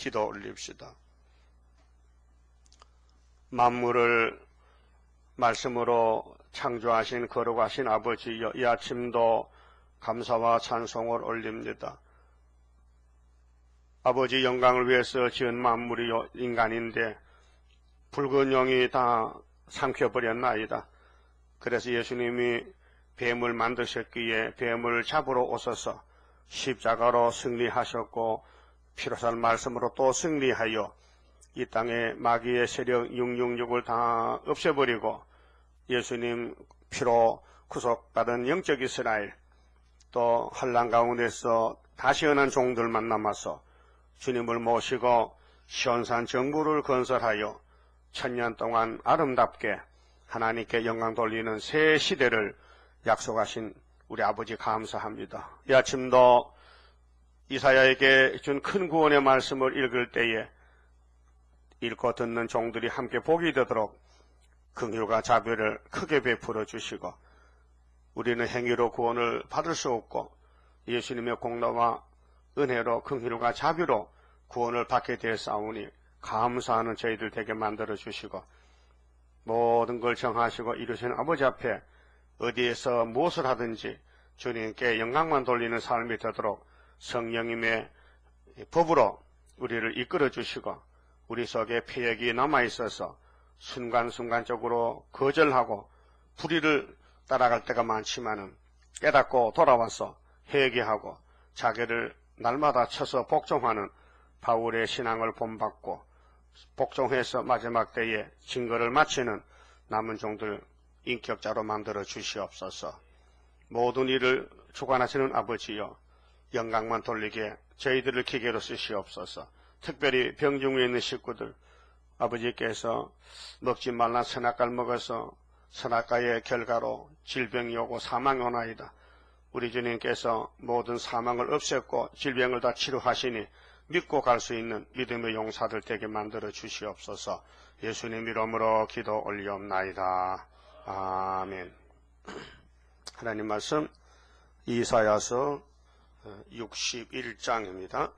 기도 올립시다. 만물을 말씀으로 창조하신 거룩하신 아버지여, 이 아침도 감사와 찬송을 올립니다. 아버지 영광을 위해서 지은 만물이 인간인데 붉은 영이 다 삼켜버렸나이다. 그래서 예수님이 뱀을 만드셨기에 뱀을 잡으러 오셔서 십자가로 승리하셨고 피로살 말씀으로 또 승리하여 이 땅에 마귀의 세력 666을 다 없애버리고 예수님 피로 구속받은 영적 이스라엘, 또 환난 가운데서 다시 언한 종들만 남아서 주님을 모시고 시온산 정부를 건설하여 천년 동안 아름답게 하나님께 영광 돌리는 새 시대를 약속하신 우리 아버지 감사합니다. 이 아침도 이사야에게 준 큰 구원의 말씀을 읽을 때에 읽고 듣는 종들이 함께 복이 되도록 긍휼과 자비를 크게 베풀어 주시고, 우리는 행위로 구원을 받을 수 없고 예수님의 공로와 은혜로 긍휼과 자비로 구원을 받게 되었사오니 감사하는 저희들 되게 만들어 주시고, 모든 걸 정하시고 이루신 아버지 앞에 어디에서 무엇을 하든지 주님께 영광만 돌리는 삶이 되도록 성령님의 법으로 우리를 이끌어 주시고, 우리 속에 폐역이 남아있어서 순간순간적으로 거절하고 불의를 따라갈 때가 많지만은 깨닫고 돌아와서 회개하고 자기를 날마다 쳐서 복종하는 바울의 신앙을 본받고 복종해서 마지막 때에 증거를 마치는 남은 종들 인격자로 만들어 주시옵소서. 모든 일을 주관하시는 아버지여, 영광만 돌리게 저희들을 기계로 쓰시옵소서. 특별히 병중 위에 있는 식구들, 아버지께서 먹지 말란 선악과를 먹어서 선악과의 결과로 질병이 오고 사망이 오나이다. 우리 주님께서 모든 사망을 없앴고 질병을 다 치료하시니 믿고 갈 수 있는 믿음의 용사들 되게 만들어 주시옵소서. 예수님 이름으로 기도 올리옵나이다. 아멘. 하나님 말씀 이사야서 61장입니다.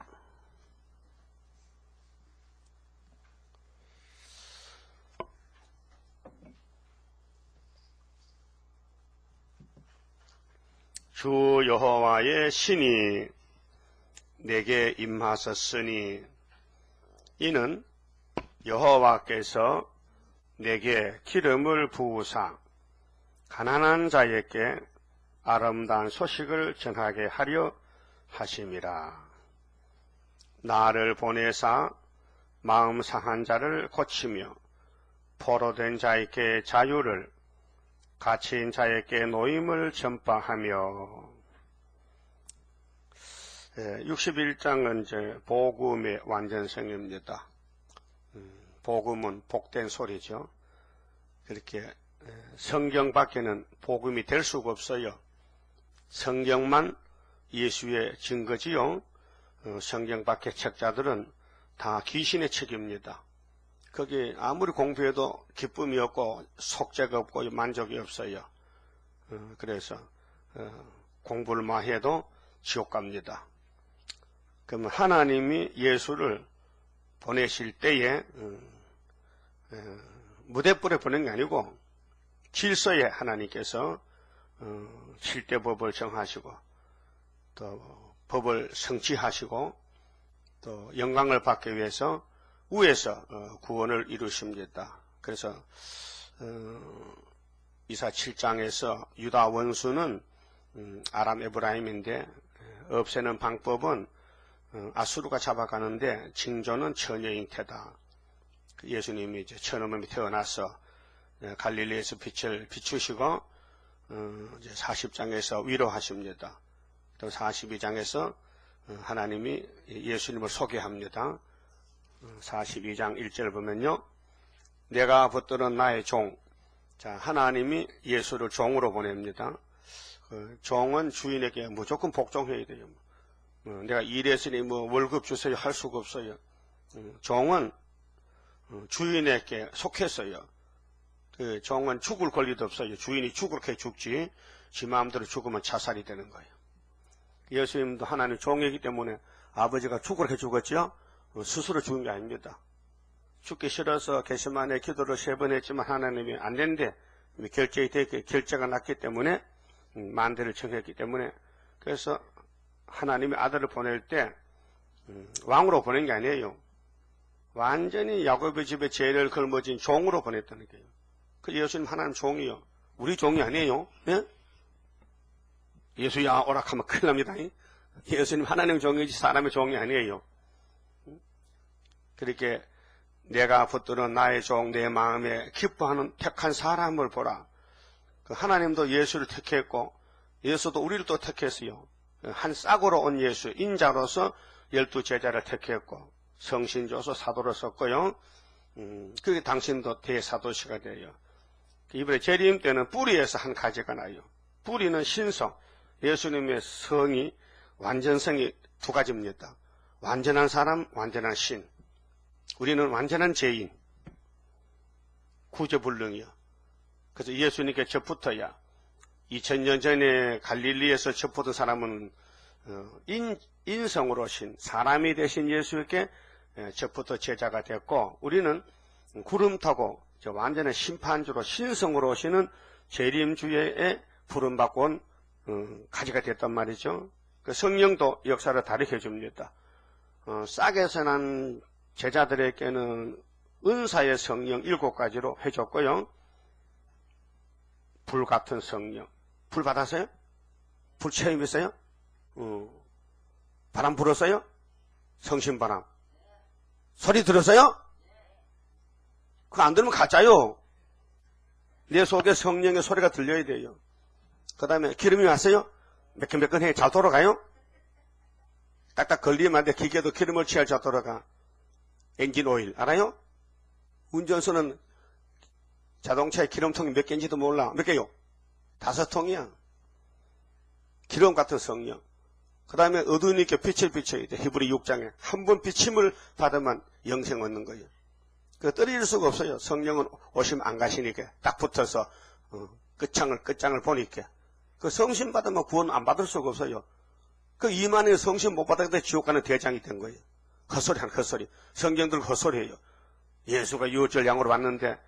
주 여호와의 신이 내게 임하셨으니 이는 여호와께서 내게 기름을 부으사 가난한 자에게 아름다운 소식을 전하게 하려 하심이라. 나를 보내사 마음 상한 자를 고치며 포로된 자에게 자유를, 갇힌 자에게 노임을 전파하며. 61장은 이제 복음의 완전성입니다. 복음은 복된 소리죠. 그렇게 성경 밖에는 복음이 될 수가 없어요. 성경만 예수의 증거지요. 성경 밖의 책자들은 다 귀신의 책입니다. 거기 아무리 공부해도 기쁨이 없고 속죄가 없고 만족이 없어요. 그래서 공부를 많이 해도 지옥 갑니다. 그러면 하나님이 예수를 보내실 때에 무대불에 보낸 게 아니고 질서에 하나님께서 7대 법을 정하시고 또 법을 성취하시고 또 영광을 받기 위해서 위에서 구원을 이루십니다. 그래서 이사 7장에서 유다 원수는 아람 에브라임인데 없애는 방법은 아수르가 잡아가는데 징조는 처녀인 태다. 예수님이 이제 처녀몸이 태어나서 갈릴리에서 빛을 비추시고 이제 40장에서 위로하십니다. 또 42장에서 하나님이 예수님을 소개합니다. 42장 1절 보면요, 내가 붙들은 나의 종. 자, 하나님이 예수를 종으로 보냅니다. 종은 주인에게 무조건 복종해야 돼요. 내가 일했으니 월급 주세요 할 수가 없어요. 종은 주인에게 속했어요. 그 종은 죽을 권리도 없어요. 주인이 죽을게 죽지, 지 마음대로 죽으면 자살이 되는 거예요. 예수님도 하나님 종이기 때문에 아버지가 죽을게 죽었죠. 스스로 죽은 게 아닙니다. 죽기 싫어서 겟세마네 기도를 3번 했지만 하나님이 안 된대. 결제가 났기 때문에 만대를 청했기 때문에, 그래서 하나님이 아들을 보낼 때 왕으로 보낸 게 아니에요. 완전히 야곱의 집에 죄를 걸머진 종으로 보냈다는 거예요. 그 예수님 하나님 종이요. 우리 종이 아니에요. 예? 예수야 오락하면 큰일 납니다. 예수님 하나님 종이지 사람의 종이 아니에요. 그렇게 내가 붙드는 나의 종, 내 마음에 기뻐하는 택한 사람을 보라. 그 하나님도 예수를 택했고 예수도 우리를 또 택했어요. 한 싹으로 온 예수, 인자로서 12제자를 택했고 성신조서 사도를 썼고요. 그게 당신도 대사도시가 돼요. 이번에 재림 때는 뿌리에서 한 가지가 나요. 뿌리는 신성, 예수님의 성이, 완전성이 2가지입니다. 완전한 사람, 완전한 신. 우리는 완전한 죄인, 구제불능이요. 그래서 예수님께 접붙어야 2000년 전에 갈릴리에서 접붙은 사람은 인성으로 오신 사람이 되신 예수께 접붙어 제자가 됐고, 우리는 구름 타고 완전한 심판주로 신성으로 오시는 재림주에 부름받고 온 가지가 됐단 말이죠. 그 성령도 역사를 다르게 해줍니다. 싹에서 난 제자들에게는 은사의 성령 7가지로 해줬고요. 불 같은 성령. 불 받았어요? 불 체험했어요? 바람 불었어요? 성신바람. 소리 들었어요? 그거 안 들으면 가짜요. 내 속에 성령의 소리가 들려야 돼요. 그 다음에 기름이 왔어요? 매끈매끈해. 잘 돌아가요? 딱딱 걸리면 안 돼. 기계도 기름을 취할 잘 돌아가. 엔진 오일 알아요? 운전수는 자동차의 기름통이 몇 개인지도 몰라. 몇 개요? 5통이야. 기름 같은 성령. 그 다음에 어두운 있게 빛을 비춰야 돼. 히브리 6장에 한 번 비침을 받으면 영생 얻는 거예요. 그 떨어질 수가 없어요. 성령은 오시면 안 가시니까 딱 붙어서 끝장을 보니까. 그 성신 받으면 구원 안 받을 수가 없어요. 그 이만희 성신 못 받았는데 지옥 가는 대장이 된 거예요. 헛소리 한 헛소리. 성경들 헛소리예요. 예수가 6절 양으로 왔는데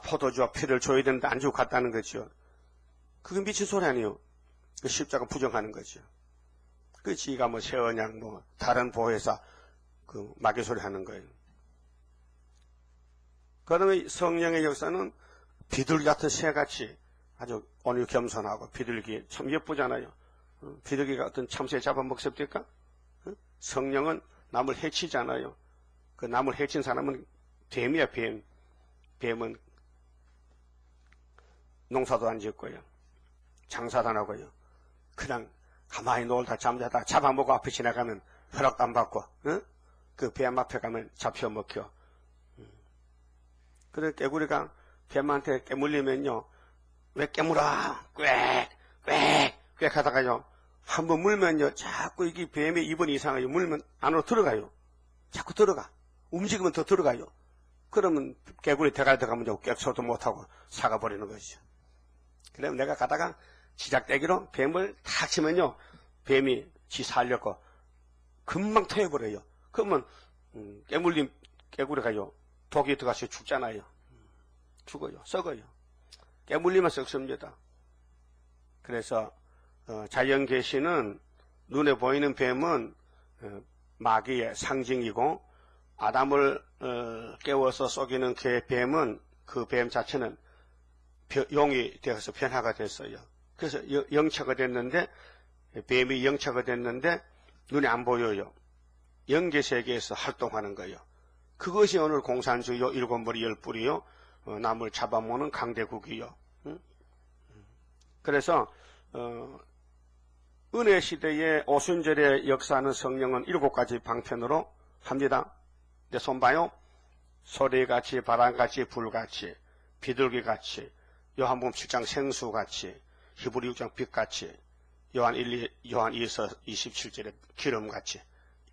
포도주와 피를 줘야 되는데 안 주고 갔다는 거죠. 그게 미친 소리 아니에요. 그 십자가 부정하는 거죠. 그 지가 뭐 세언양 뭐 다른 보혜사 그 마귀 소리 하는 거예요. 그다음에 성령의 역사는 비둘기 같은 새같이 아주 오늘 겸손하고, 비둘기 참 예쁘잖아요. 비둘기가 어떤 참새 잡아먹습니까? 성령은 남을 해치잖아요. 그 남을 해친 사람은 뱀이야, 뱀. 뱀은 농사도 안 짓고요. 장사도 안 하고요. 그냥 가만히 놀다 잠자다 잡아먹고 앞에 지나가면 허락도 안 받고, 그 뱀 앞에 가면 잡혀먹혀. 그래서 깨구리가 뱀한테 깨물리면요, 왜 깨물어? 꽥 하다가요, 한번 물면요, 자꾸 이게 뱀의 입은 이상해요. 물면 안으로 들어가요. 자꾸 들어가. 움직이면 더 들어가요. 그러면 깨구리 대가리 들어가면 꽥소도 못하고 사가버리는 거죠. 그러면 내가 가다가 지작대기로 뱀을 탁 치면요, 뱀이 지 살려고 금방 토해버려요. 그러면 깨물린 깨구리가요, 독이 들어가서 죽잖아요. 죽어요. 썩어요. 깨물리면 썩습니다. 그래서 자연계시는 눈에 보이는 뱀은 마귀의 상징이고, 아담을 깨워서 속이는 그 뱀은, 그 뱀 자체는 용이 되어서 변화가 됐어요. 그래서 영체가 됐는데, 뱀이 영체가 됐는데 눈에 안 보여요. 영계세계에서 활동하는 거예요. 그것이 오늘 공산주의요, 7머리 10뿔이요, 남을 잡아먹는 강대국이요. 그래서 은혜 시대의 오순절의 역사하는 성령은 7가지 방편으로 합니다. 내 손 봐요. 소리같이, 바람같이, 불같이, 비둘기같이, 요한복음 7장 생수같이, 히브리 6장 빛같이, 요한 2서 27절에 기름같이.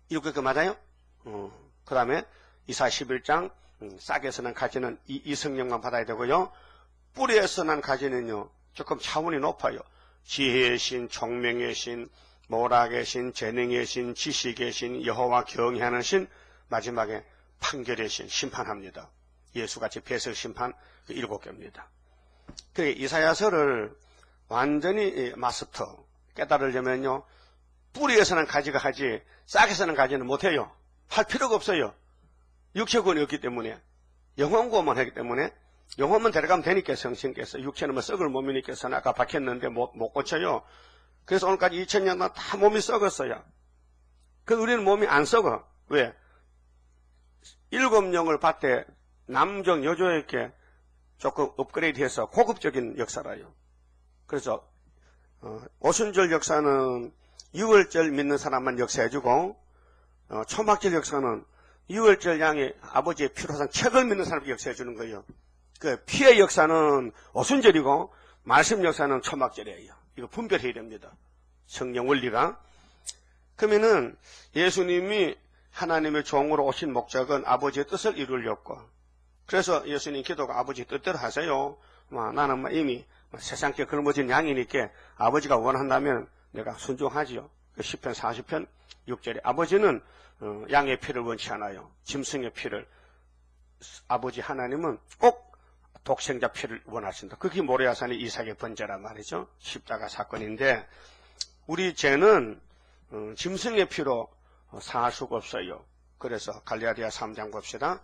이렇게 맞아요? 그 다음에 이사 11장 싹에서 난 가지는 이 성령만 받아야 되고요. 뿌리에서 난 가지는요, 조금 차원이 높아요. 지혜의 신, 총명의 신, 모락의 신, 재능의 신, 지식의 신, 여호와 경외하는 신, 마지막에 판결의 신, 심판합니다. 예수같이 배석 심판 그 7개입니다. 그 이사야서를 완전히 마스터 깨달으려면요, 뿌리에서는 가지가 하지 싹에서는 가지는 못해요. 할 필요가 없어요. 육체권이 없기 때문에, 영혼고만 하기 때문에. 영혼만 데려가면 되니까 성신께서. 육체는 뭐 썩을 몸이니까 아까 박혔는데 못 고쳐요. 그래서 오늘까지 2000년 동안 다 몸이 썩었어요. 그래서 우리는 몸이 안 썩어. 왜? 7영을 밭에 남종 여조에게 조금 업그레이드해서 고급적인 역사라요. 그래서 오순절 역사는 6월절 믿는 사람만 역사해주고, 초막절 역사는 6월절 양의 아버지의 피로 산 책을 믿는 사람에게 역사해주는 거예요. 그 피의 역사는 오순절이고 말씀 역사는 초막절이에요. 이거 분별해야 됩니다. 성령 원리가. 그러면은 예수님이 하나님의 종으로 오신 목적은 아버지의 뜻을 이루려고. 그래서 예수님 기도가 아버지 뜻대로 하세요. 나는 이미 세상께 걸머진 양이니까 아버지가 원한다면 내가 순종하지요. 시편 40편 6절에 아버지는 양의 피를 원치 않아요. 짐승의 피를. 아버지 하나님은 꼭 독생자 피를 원하신다. 그게 모레아산의 이삭의 번제란 말이죠. 십자가 사건인데, 우리 죄는 짐승의 피로 사할 수가 없어요. 그래서 갈라디아 3장 봅시다.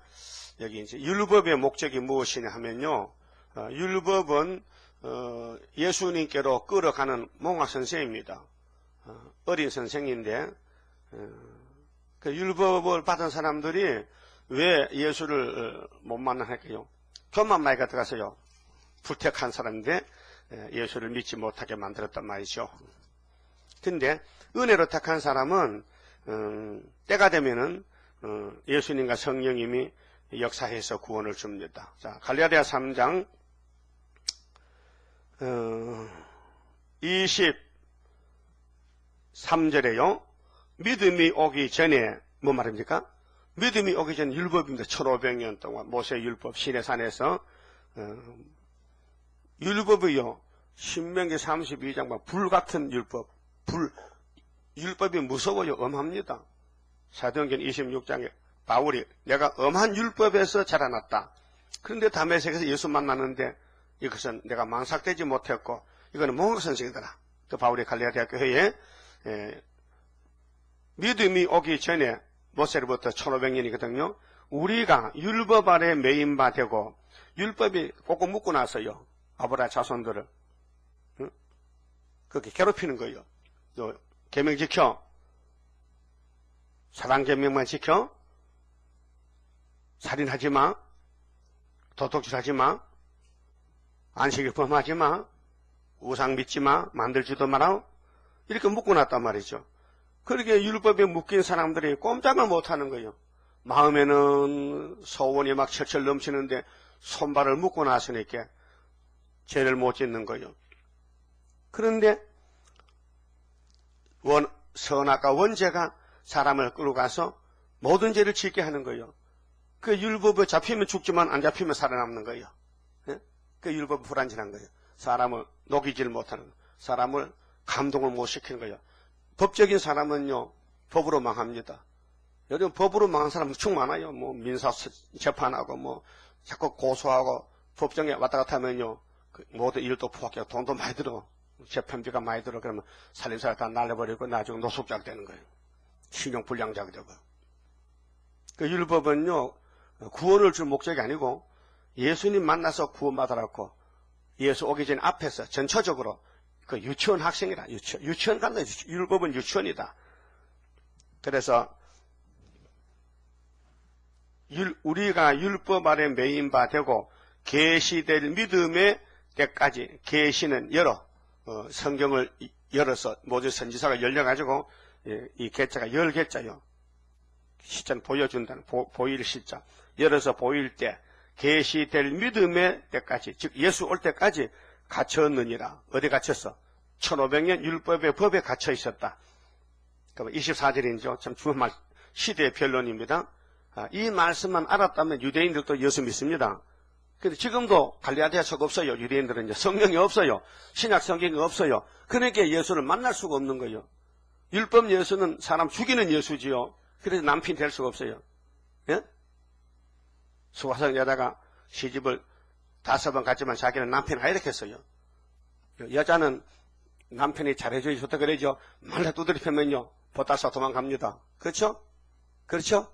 여기 이제 율법의 목적이 무엇이냐 하면요, 율법은 예수님께로 끌어가는 몽학 선생입니다. 어린 선생인데, 그 율법을 받은 사람들이 왜 예수를 못 만나할까요? 교만 많이 들어가서요, 불택한 사람인데 예수를 믿지 못하게 만들었단 말이죠. 근데 은혜로 택한 사람은 때가 되면은 예수님과 성령님이 역사해서 구원을 줍니다. 자, 갈라디아 3장 23절에요. 믿음이 오기 전에 뭐 말입니까? 믿음이 오기 전 율법입니다. 1500년 동안 모세 율법 시내산에서 율법이요, 신명기 32장과 불같은 율법, 율법이 무서워요. 엄합니다. 사도행전 26장에 바울이 내가 엄한 율법에서 자라났다. 그런데 다메섹에서 예수 만났는데 이것은 내가 망삭되지 못했고 이거는 몽학선생이더라. 그 바울이 갈라디아 교회에 믿음이 오기 전에 모세로부터 1500년이거든요. 우리가 율법 아래 매인 바 되고, 율법이 꼭꼭 묶고 나서요, 아브라함 자손들을 그렇게 괴롭히는 거예요. 계명 지켜, 사랑 계명만 지켜, 살인하지 마, 도둑질하지 마, 안식일 범하지 마, 우상 믿지 마, 만들지도 마라, 이렇게 묶고 놨단 말이죠. 그렇게 율법에 묶인 사람들이 꼼짝을 못하는 거예요. 마음에는 소원이 막 철철 넘치는데 손발을 묶고 나서니까 죄를 못 짓는 거예요. 그런데 선악과 원죄가 사람을 끌고 가서 모든 죄를 짓게 하는 거예요. 그 율법에 잡히면 죽지만 안 잡히면 살아남는 거예요. 그 율법은 불완전한 거예요. 사람을 녹이질 못하는 거예요. 사람을 감동을 못 시키는 거예요. 법적인 사람은요, 법으로 망합니다. 요즘 법으로 망한 사람 엄청 많아요. 뭐, 민사 재판하고, 뭐, 자꾸 고소하고, 법정에 왔다 갔다 하면요, 모든 일도 포악하고, 돈도 많이 들어. 재판비가 많이 들어. 그러면 살림살이 다 날려버리고, 나중에 노숙자가 되는 거예요. 신용불량자가 되고. 그 율법은요, 구원을 줄 목적이 아니고, 예수님 만나서 구원받아라고, 예수 오기 전 앞에서 전처적으로, 그 유치원 학생이라, 유치원 간다. 율법은 유치원이다. 그래서 우리가 율법 아래 매인 바 되고 계시될 믿음의 때까지, 계시는 열어, 성경을 열어서 모든 선지서가 열려가지고 이 개자가 열 개자요. 시자는 보여준다는 보일 시자. 열어서 보일 때 계시될 믿음의 때까지, 즉 예수 올 때까지 갇혔느니라. 어디 갇혔어? 1500년 율법의 법에 갇혀 있었다. 24절이죠. 참 중요한 시대의 변론입니다. 이 말씀만 알았다면 유대인들도 예수 믿습니다. 근데 지금도 갈라디아서가 없어요. 유대인들은 이제 성경이 없어요. 신약 성경이 없어요. 그러니까 예수를 만날 수가 없는 거예요. 율법 예수는 사람 죽이는 예수지요. 그래서 남편이 될 수가 없어요. 예? 수화성 여자가 시집을 5번 갔지만 자기는 남편 아니라 했어요. 여자는 남편이 잘해줘야 좋다 그러죠. 말라 두드리 펴면요. 보따서 도망갑니다. 그렇죠? 그렇죠?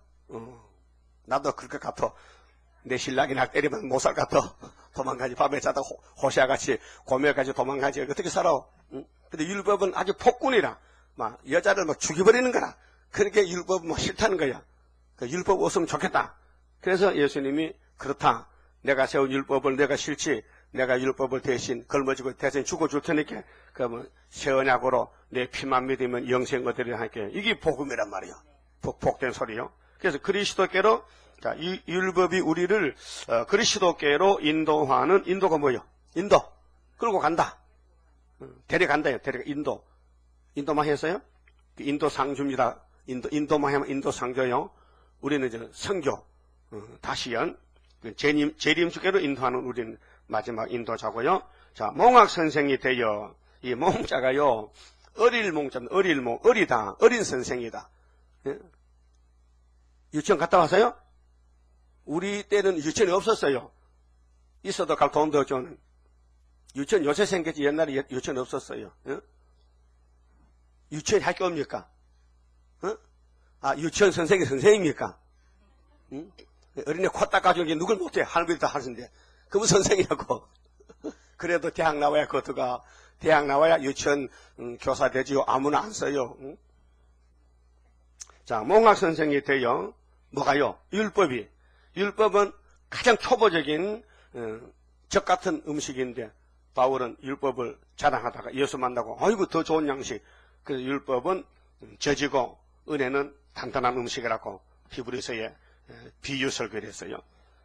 나도 그럴 것 같아. 내 신랑이 날 때리면 못 살 것 같아. 도망가지. 밤에 자다 호시아같이 고매까지 도망가지. 어떻게 살아? 응? 근데 율법은 아주 폭군이라. 막 여자를 막 죽여버리는 거라. 그렇게 율법은 뭐 싫다는 거야. 그 율법 없으면 좋겠다. 그래서 예수님이 그렇다. 내가 세운 율법을 내가 싫지. 내가 율법을 대신 걸머지고 대신 죽어줄 테니까 그러면 새 언약으로 내 피만 믿으면 영생 얻으리라 할게. 이게 복음이란 말이야. 복된 소리요. 그래서 그리스도께로 자, 이 율법이 우리를 그리스도께로 인도하는 인도가 뭐예요? 인도. 끌고 간다. 데려간다요. 인도. 인도만 했어요? 인도 상주입니다. 인도만 하면 인도 상조요. 우리는 이제 선교, 다시연, 재림주께로 인도하는 우리는 마지막 인도자고요. 자, 몽학 선생이 되어 이 몽자가요. 어릴 몽자는 어리다. 어린 선생이다. 예? 유치원 갔다 와서요? 우리 때는 유치원이 없었어요. 있어도 갈 돈도 없죠. 유치원 요새 생겼지 옛날에 유치원 없었어요. 예? 유치원이 학교 옵니까? 유치원 선생이 선생입니까? 응? 어린애 코 닦아주는 게 누굴 못해? 할머니 다 하는데. 그러면 선생이라고. 그래도 대학 나와야 그것도가, 대학 나와야 유치원 교사 되지요. 아무나 안 써요. 응? 자, 몽학 선생이 되어, 뭐가요? 율법은 가장 초보적인, 적 같은 음식인데, 바울은 율법을 자랑하다가 예수 만나고, 아이고, 더 좋은 양식. 그래서 율법은 젖이고, 은혜는 단단한 음식이라고 히브리서에 비유 설교를 했어요.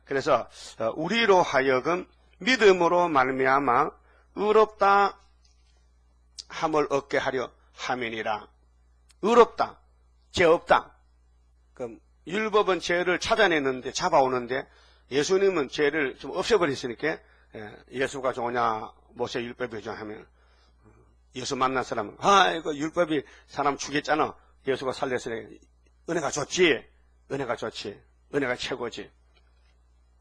그래서 우리로 하여금 믿음으로 말미암아 의롭다 함을 얻게 하려 함이니라. 의롭다, 죄 없다. 그럼 율법은 죄를 찾아내는데 잡아오는데 예수님은 죄를 좀 없애버렸으니까 예수가 좋으냐 모세 율법이 좋으냐 하면 예수 만난 사람은 이거 율법이 사람 죽였잖아. 예수가 살렸으니 은혜가 좋지. 은혜가 좋지. 은혜가 최고지.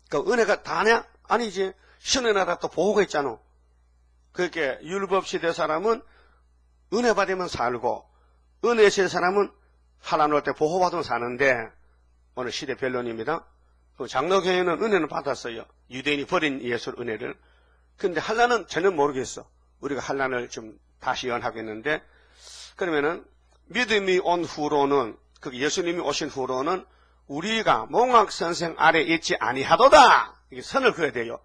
그 은혜가 다냐? 아니지. 신의 나라 또 보호가 있잖아. 그렇게 율법 시대 사람은 은혜 받으면 살고 은혜 시대 사람은 하나님 올 때 보호받으면 사는데 오늘 시대 변론입니다. 그 장로교회는 은혜는 받았어요. 유대인이 버린 예수 은혜를. 근데 한란은 전혀 모르겠어. 우리가 한란을 좀 다시 연하겠는데 그러면은 믿음이 온 후로는 그 예수님이 오신 후로는 우리가 몽학 선생 아래 있지 아니하도다. 이게 선을 그어야 돼요.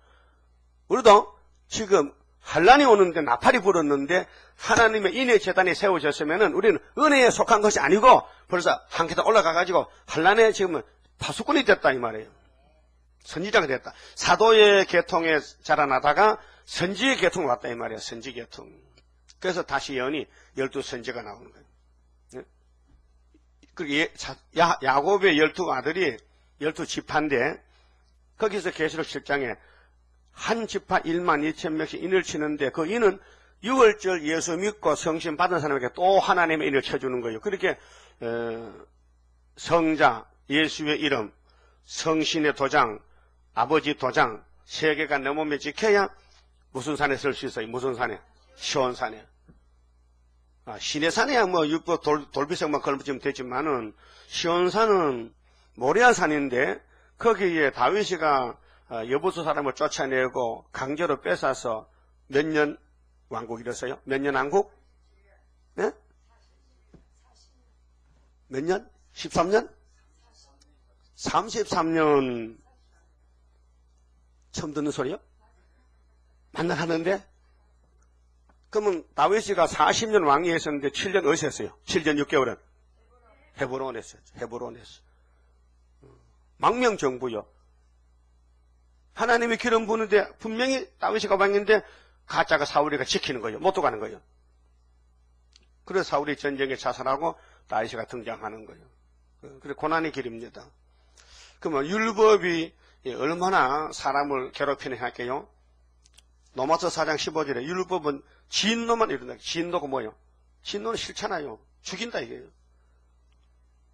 우리도 지금 한란이 오는데 나팔이 불었는데 하나님의 인의 재단이 세워졌으면은 우리는 은혜에 속한 것이 아니고 벌써 한 계단 올라가가지고 한란에 지금은 파수꾼이 됐다 이 말이에요. 선지자가 됐다. 사도의 계통에 자라나다가 선지의 계통을 왔다 이 말이에요. 선지 계통. 그래서 다시 연이 12선지가 나오는 거예요. 야곱의 12아들이 12지파인데 거기서 계시록 7장에 한 지파 12,000명씩 인을 치는데 그 인은 6월절 예수 믿고 성신 받은 사람에게 또 하나님의 인을 쳐주는 거예요. 그렇게 성자, 예수의 이름, 성신의 도장, 아버지 도장 3개가 내 몸에 지켜야 무슨 산에 설 수 있어요? 무슨 산에? 시온산에. 시내산이야 뭐 육보 돌비석만 걸으면 되지만은 시온산은 모리아산인데 거기에 다윗이가 여부수 사람을 쫓아내고 강제로 뺏어서 몇 년 왕국이랬어요? 몇 년 왕국? 네? 몇 년? 13년? 33년 처음 듣는 소리요? 만날 하는데? 그러면 다윗이가 40년 왕위 했었는데 7년 어디서 했어요? 7년 6개월은? 헤브론에서 했어요. 헤브론에서. 망명정부요. 하나님이 기름 부는데 분명히 다윗이가 왕인데 가짜가 사울이가 지키는 거예요. 못 들어가는 거예요. 그래서 사울이 전쟁에 자살하고 다윗이가 등장하는 거예요. 그래 고난의 길입니다. 그러면 율법이 얼마나 사람을 괴롭히는 할게요. 로마서 4장 15절에 율법은 진노만 이룬다. 진노가 뭐예요? 진노는 싫잖아요. 죽인다 이게요.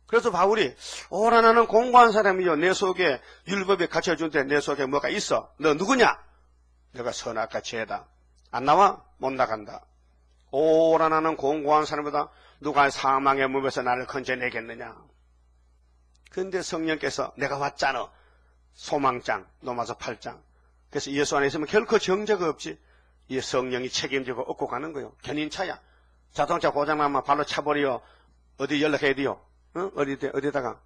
그래서 바울이 오라 나는 공고한 사람이요 내 속에 율법에 갇혀준데 내 속에 뭐가 있어. 너 누구냐? 내가 선악과 죄다. 안 나와? 못 나간다. 오라 나는 공고한 사람보다 누가 사망의 몸에서 나를 건져내겠느냐. 그런데 성령께서 내가 왔잖아. 소망장 로마서 8장. 그래서 예수 안에 있으면 결코 정죄가 없지. 이 성령이 책임지고 얻고 가는 거요. 견인차야. 자동차 고장나면 발로 차버려. 어디 연락해야 돼요? 어디다가?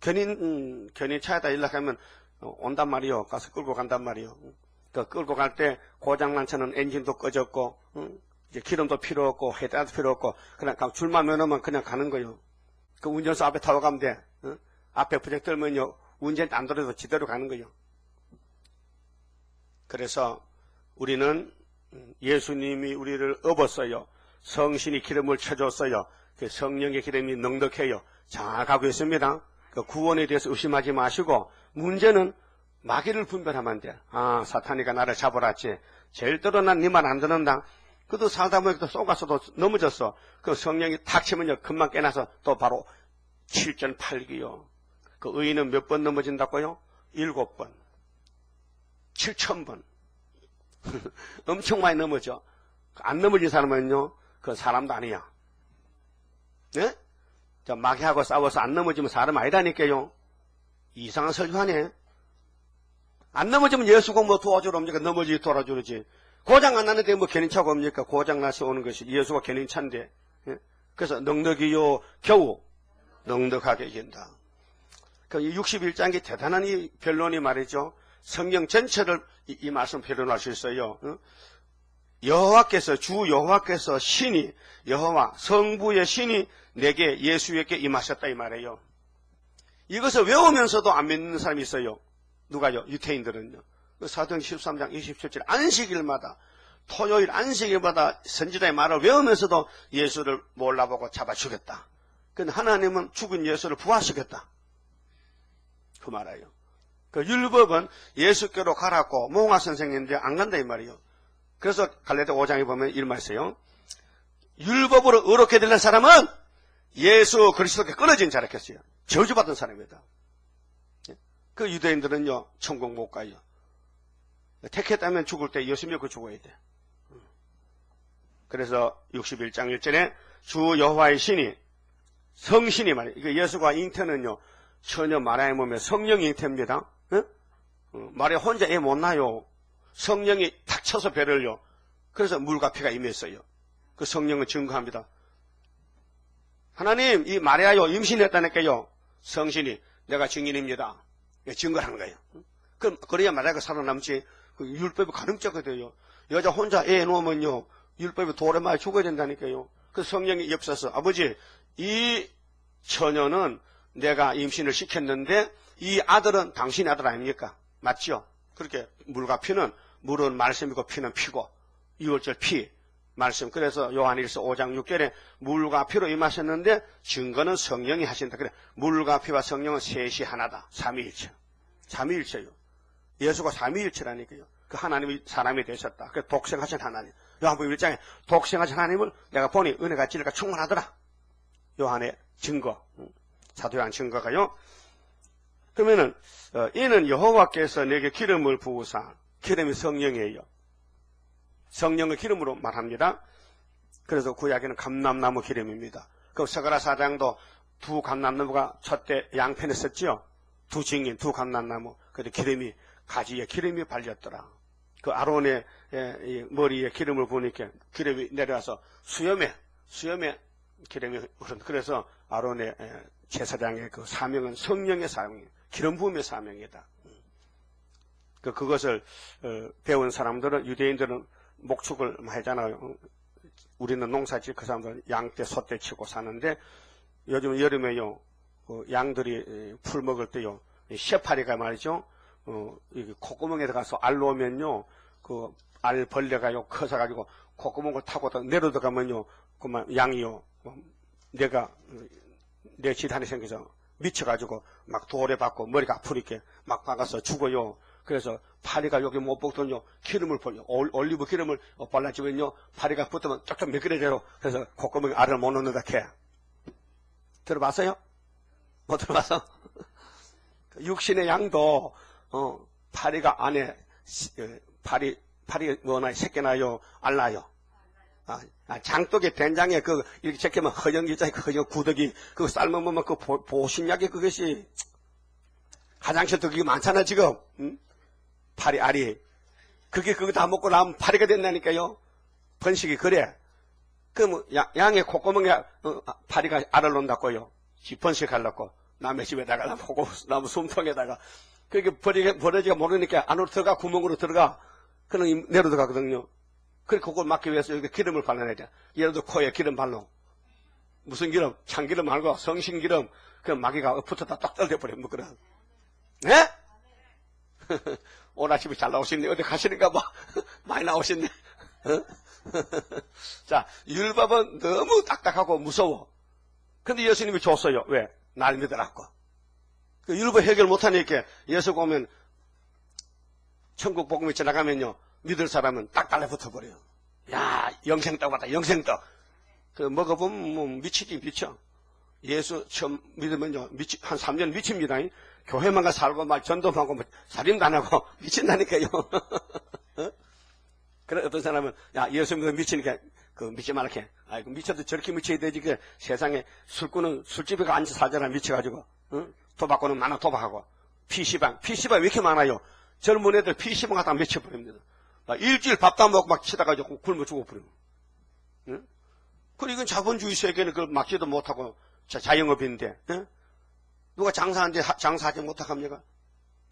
견인차에다 연락하면 온단 말이요. 가서 끌고 간단 말이요. 그 끌고 갈 때 고장난 차는 엔진도 꺼졌고, 이제 기름도 필요 없고, 헤드라이트 필요 없고, 그냥 줄만 매놓으면 그냥 가는 거요. 그 운전수 앞에 타고 가면 돼. 앞에 부적 들면요. 운전 안 돌아도 지대로 가는 거요. 그래서 우리는 예수님이 우리를 업었어요. 성신이 기름을 쳐줬어요. 그 성령의 기름이 넉넉해요. 잘 가고 있습니다. 그 구원에 대해서 의심하지 마시고 문제는 마귀를 분별하면 돼. 아, 사탄이가 나를 잡으라지. 절대로 난 네 말 안 듣는다. 그래도 살다 보니까 또 속아서도 넘어졌어. 그 성령이 탁 치면요. 금방 깨나서 또 바로 7전 8기요. 그 의인은 몇 번 넘어진다고요? 7번. 7,000번. 엄청 많이 넘어져. 안 넘어진 사람은요, 그 사람도 아니야. 네? 저 마귀하고 싸워서 안 넘어지면 사람 아니라니까요. 이상한 설교하네. 안 넘어지면 예수가 뭐 도와주러 옵니까? 넘어지기 도와주러지. 고장 안 나는데 뭐 견인차가 옵니까? 고장 나서 오는 것이 예수가 견인차인데. 예? 그래서 넉넉이요 겨우 넉넉하게 이긴다. 그 61장이 대단한 이 변론이 말이죠. 성경 전체를 이 말씀 변론할 수 있어요. 여호와께서 주 여호와께서 신이 여호와 성부의 신이 내게 예수에게 임하셨다 이 말이에요. 이것을 외우면서도 안 믿는 사람이 있어요. 누가요? 유태인들은요. 사도행 13장 27절 안식일마다 토요일 안식일마다 선지자의 말을 외우면서도 예수를 몰라보고 잡아 죽였다. 근데 하나님은 죽은 예수를 부활시켰다. 그 말이에요. 그 율법은 예수께로 가라고 몽화 선생인데 안 간다 이 말이에요. 그래서 갈라디아 5장에 보면 이런 말 있어요. 율법으로 의롭게 되는 사람은 예수 그리스도께 끊어진 자라 했어요. 저주받은 사람이다. 그 유대인들은요 천국 못 가요. 택했다면 죽을 때 예수 믿고 죽어야 돼. 그래서 61장 1절에 주 여호와의 신이 성신이 말이에요. 이거 예수가 잉태는요 전혀 마리아의 몸에 성령이 잉태입니다. 마리아 혼자 애 못 낳아요. 성령이 탁 쳐서 배를요. 그래서 물과 피가 임했어요. 그 성령은 증거합니다. 하나님 이 마리아요 임신했다니까요. 성신이 내가 증인입니다. 증거하는 거예요. 그럼 그래야 마리아가 살아남지. 그 율법이 가능자가 돼요. 여자 혼자 애 놓으면요 율법이 돌에 맞아 죽어야 된다니까요. 그 성령이 엽서서 아버지 이 처녀는 내가 임신을 시켰는데 이 아들은 당신의 아들 아닙니까? 맞죠? 그렇게 물과 피는 물은 말씀이고 피는 피고 6월절 피 말씀. 그래서 요한일서 5장 6절에 물과 피로 임하셨는데 증거는 성령이 하신다. 그래 물과 피와 성령은 셋이 하나다. 삼위일체. 삼위일체요. 예수가 삼위일체라니까요. 그 하나님이 사람이 되셨다. 그 독생하신 하나님. 요한복음 1장에 독생하신 하나님을 내가 보니 은혜가 진리가 충만하더라. 요한의 증거. 사도 요한 증거가요. 그러면은 이는 여호와께서 내게 기름을 부으사. 기름이 성령이에요. 성령을 기름으로 말합니다. 그래서 구약에는 감람나무 기름입니다. 그 서가라 4장도 두 감람나무가 첫 때 양편에 썼지요. 두 증인, 두 감람나무. 그런데 기름이 가지에 기름이 발렸더라. 그 아론의 머리에 기름을 부으니까 기름이 내려와서 수염에 기름이 흐른다. 그래서 아론의 제사장의 그 사명은 성령의 사명이에요. 기름 부음의 사명이다. 그것을 배운 사람들은 유대인들은 목축을 많이 하잖아요. 우리는 농사짓 그 사람들은 양떼 소떼 치고 사는데 요즘 여름에요 양들이 풀 먹을 때요 쇠파리가 말이죠 이게 콧구멍에 들어가서 알 놓으면요 그 알 벌레가요 커서 가지고 콧구멍을 타고 내려 들어가면요 그만 양이요 내가 내 질환이 생겨서 미쳐가지고 막 돌에 박고 머리가 아프니까 막 박아서 죽어요. 그래서 파리가 여기 못 붙거든요. 기름을 벌려. 올리브 기름을 발라주면요. 파리가 붙으면 쫙쫙 미끄러져요. 그래서 콧구멍에 알을 못 넣는다 캐. 들어봤어요? 못 들어봤어? 육신의 양도, 파리가 안에, 파리 뭐나 새끼 나요? 알 나요? 장독에 된장에 이렇게 제끼면 허영기자에 허영 구더기, 그거 삶으면 보신약이 그것이, 화장실도 그게 많잖아, 지금. 응? 파리, 알이. 그거 다 먹고 나면 파리가 된다니까요. 번식이 그래. 그럼 양의 콧구멍에 파리가 알을 놓는다고요. 번식하려고. 남의 집에다가, 나무 숨통에다가. 그게 버려지가 모르니까 안으로 들어가, 구멍으로 들어가. 그럼 내려 들어가거든요. 그래, 그걸 막기 위해서 여기 기름을 발라내야 돼. 예를 들어 코에 기름 발로. 무슨 기름? 참기름 말고 성신기름. 그 마귀가 붙었다 딱 떨어져버려. 뭐, 그래. 네? 오늘 아침에 잘 나오셨네. 어디 가시는가 봐. 많이 나오셨네. 자, 율법은 너무 딱딱하고 무서워. 근데 예수님이 줬어요. 왜? 날 믿으라고. 그 율법 해결 못하니까 예수 오면 천국 복음이 지나가면요. 믿을 사람은 딱 달라붙어버려요. 야, 영생떡 받아, 영생떡. 그 먹어보면 뭐 미치지, 미쳐. 예수 처음 믿으면요. 한 3년 미칩니다. 교회만 가 살고 막 전도하고 뭐 살림도 안 하고 미친다니까요. 그래 어떤 사람은 야 예수 믿으면 미치니까 그 믿지 말게. 아이고 미쳐도 저렇게 미쳐야 되지. 그 세상에 술꾼은 술집에 가 앉아 살잖아 미쳐가지고. 응? 도박꾼은 많아 도박하고. PC방 왜 이렇게 많아요? 젊은 애들 PC방 갖다 미쳐버립니다. 일주일 밥도 안 먹고 막 치다가지고 굶어 죽어버리고. 응? 그리고 이건 자본주의 세계는 그걸 막지도 못하고 자영업인데. 응? 누가 장사하는데 장사하지 못합니까?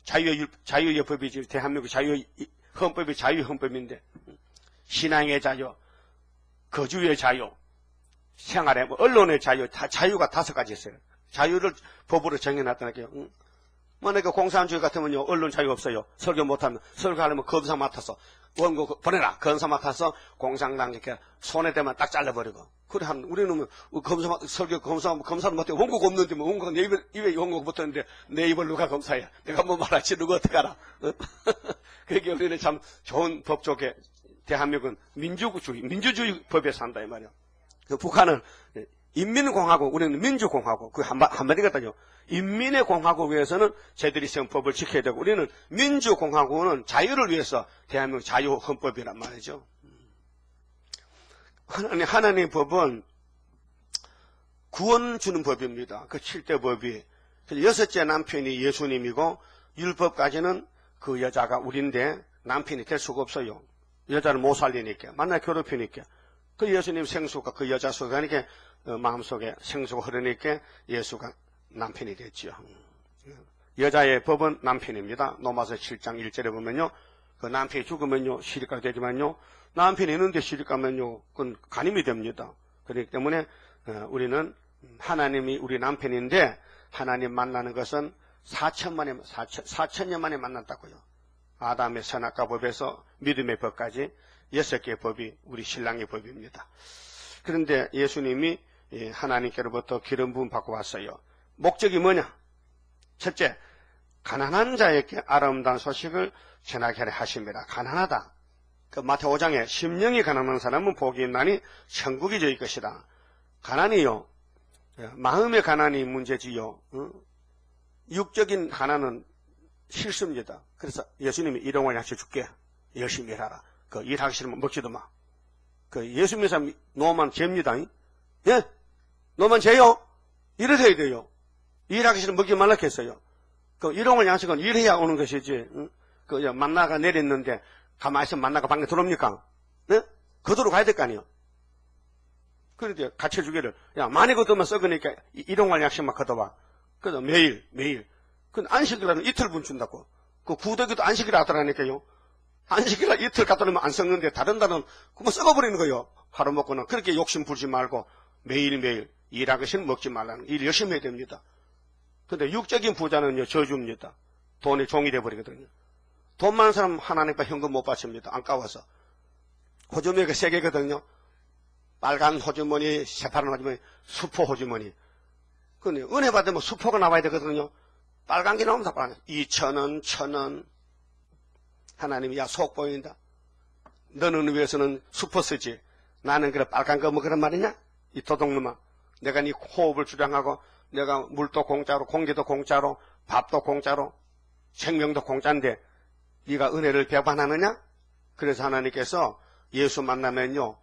자유의 법이지. 대한민국 헌법이 자유헌법인데. 신앙의 자유, 거주의 자유, 생활의, 언론의 자유, 다 자유가 5가지 있어요. 자유를 법으로 정해놨다니까요. 응? 만약에 공산주의 같으면요, 언론 자유 없어요. 설교 못하면, 설교하려면 검사 맡아서, 원고 보내라. 검사 맡아서 공산당 이렇게 손에 대면 딱 잘라버리고. 그래, 우리는 검사를 못해. 원고가 없는데, 뭐, 원고가 내 입에 원고가 붙었는데, 내 입을 누가 검사해? 내가 뭐 말하지, 누가 어떡하라? 그게 우리는 참 좋은 법 쪽에, 대한민국은 민주주의 법에 산다, 이 말이야. 그 북한은 인민공화국, 우리는 민주공화국, 그 한마디거든요. 인민의 공화국에서는 저희들이 헌법을 지켜야 되고, 우리는 민주공화국은 자유를 위해서 대한민국 자유헌법이란 말이죠. 하나님의 법은 구원 주는 법입니다. 그 7대 법이. 6째 남편이 예수님이고, 율법까지는 그 여자가 우리인데 남편이 될 수가 없어요. 여자를 못 살리니까. 만나 괴롭히니까. 그 예수님 생수가 그 여자 속에 가니까 마음속에 생수가 흐르니까 예수가 남편이 됐죠. 여자의 법은 남편입니다. 로마서 7장 1절에 보면요. 그 남편이 죽으면요. 시집가게 되지만요. 남편이 있는데 시집가면요. 그건 간임이 됩니다. 그렇기 때문에 우리는 하나님이 우리 남편인데 하나님 만나는 것은 4천년 만에 만났다고요. 아담의 선악과 법에서 믿음의 법까지 6개의 법이 우리 신랑의 법입니다. 그런데 예수님이 하나님께로부터 기름 부음 받고 왔어요. 목적이 뭐냐? 첫째, 가난한 자에게 아름다운 소식을 전하게 하려 하심이라. 가난하다. 그 마태오 5장에 심령이 가난한 사람은 복이 있나니 천국이 저희 것이다. 가난이요. 마음의 가난이 문제지요. 육적인 가난은 실수입니다. 그래서 예수님이 일용할 약속 줄게. 열심히 일하라. 그 일하기 싫으면 먹지도 마. 그 예수 믿는 사람 노만 죄입니다. 예? 노만 죄요? 일을 해야 돼요. 일하기 싫으면 먹지 말라 했어요. 그 일용할 양식은 일해야 오는 것이지. 그 만나가 내렸는데 가만히 있으면 만나가 방에 들어옵니까? 예? 거두러 가야 될 거 아니에요. 그런데 가르쳐주기를 야 많이 거두면 썩으니까 일용할 양식만 거둬봐. 그래서 매일. 그 안식이라는 이틀분 준다고. 그 구더기도 안식이라 하더라니까요. 안식이라 이틀 갖다 놓으면 안 썩는데 다른 달은 그만 썩어버리는 거예요. 하루 먹고는. 그렇게 욕심 부리지 말고 매일매일 일하기 싫으면 먹지 말라는 일 열심히 해야 됩니다. 근데 육적인 부자는요 저주입니다. 돈이 종이 돼버리거든요. 돈 많은 사람 하나님께 현금 못 받습니다. 안 까워서. 호주머니가 3개거든요. 빨간 호주머니, 새파란 호주머니, 수포 호주머니. 근데 은혜 받으면 수포가 나와야 되거든요. 빨간 게 나오면 다 빨간. 2,000원, 1,000원. 하나님이 야 속 보인다. 너는 위해서는 슈퍼스지. 나는 그래 빨간 거 먹으란 말이냐? 이 도둑놈아. 내가 네 호흡을 주량하고 내가 물도 공짜로 공기도 공짜로 밥도 공짜로 생명도 공짜인데 네가 은혜를 배반하느냐? 그래서 하나님께서 예수 만나면요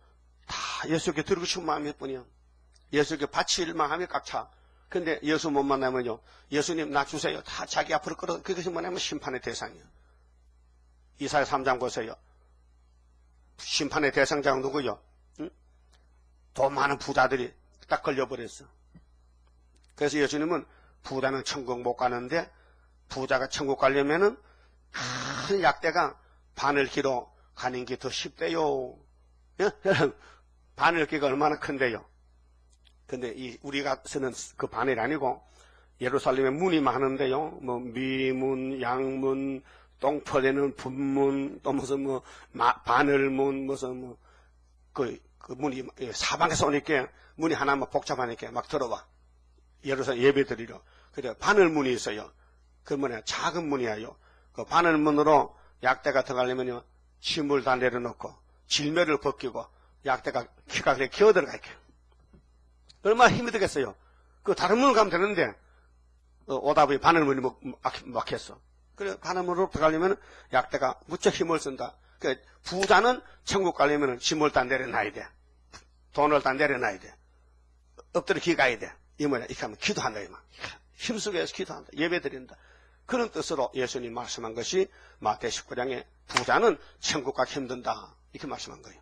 다 예수께 드리고 싶은 마음일 뿐이요. 예수께 바칠 마음이 꽉 차. 근데 예수 못 만나면요 예수님 나 주세요. 다 자기 앞으로 끌어. 그것이 뭐냐면 심판의 대상이요. 이사야 3장 보세요. 심판의 대상자가 누구요? 응? 돈 많은 부자들이 딱 걸려버렸어. 그래서 예수님은 부자는 천국 못 가는데 부자가 천국 가려면은 큰 약대가 바늘기로 가는 게 더 쉽대요. 예? 바늘기가 얼마나 큰데요. 근데 우리가 쓰는 그 바늘이 아니고 예루살렘에 문이 많은데요. 뭐 미문, 양문, 똥퍼내는 분문, 또 무슨 바늘문, 무슨 그 문이 사방에서 오니까 문이 하나만 복잡하니까 막 들어와. 예루살렘 예배드리러. 그래 바늘문이 있어요. 그 문에 작은 문이에요. 그 바늘문으로 약대가 들어가려면요 침을 다 내려놓고 질매를 벗기고 약대가 키가 그래 기어 들어가 있게. 얼마나 힘이 들겠어요. 그 다른 문을 가면 되는데 오다 보니 바늘문이 막혔어. 그래 바늘문으로 들어가려면 약대가 무척 힘을 쓴다. 그 부자는 천국 가려면 짐을 다 내려놔야 돼. 돈을 다 내려놔야 돼. 엎드려 기가야 돼. 이 뭐냐 이렇게 하면 기도한다 이만. 힘쓰게 해서 기도한다. 예배 드린다. 그런 뜻으로 예수님 말씀한 것이 마태 19장에 부자는 천국 가기 힘든다. 이렇게 말씀한 거예요.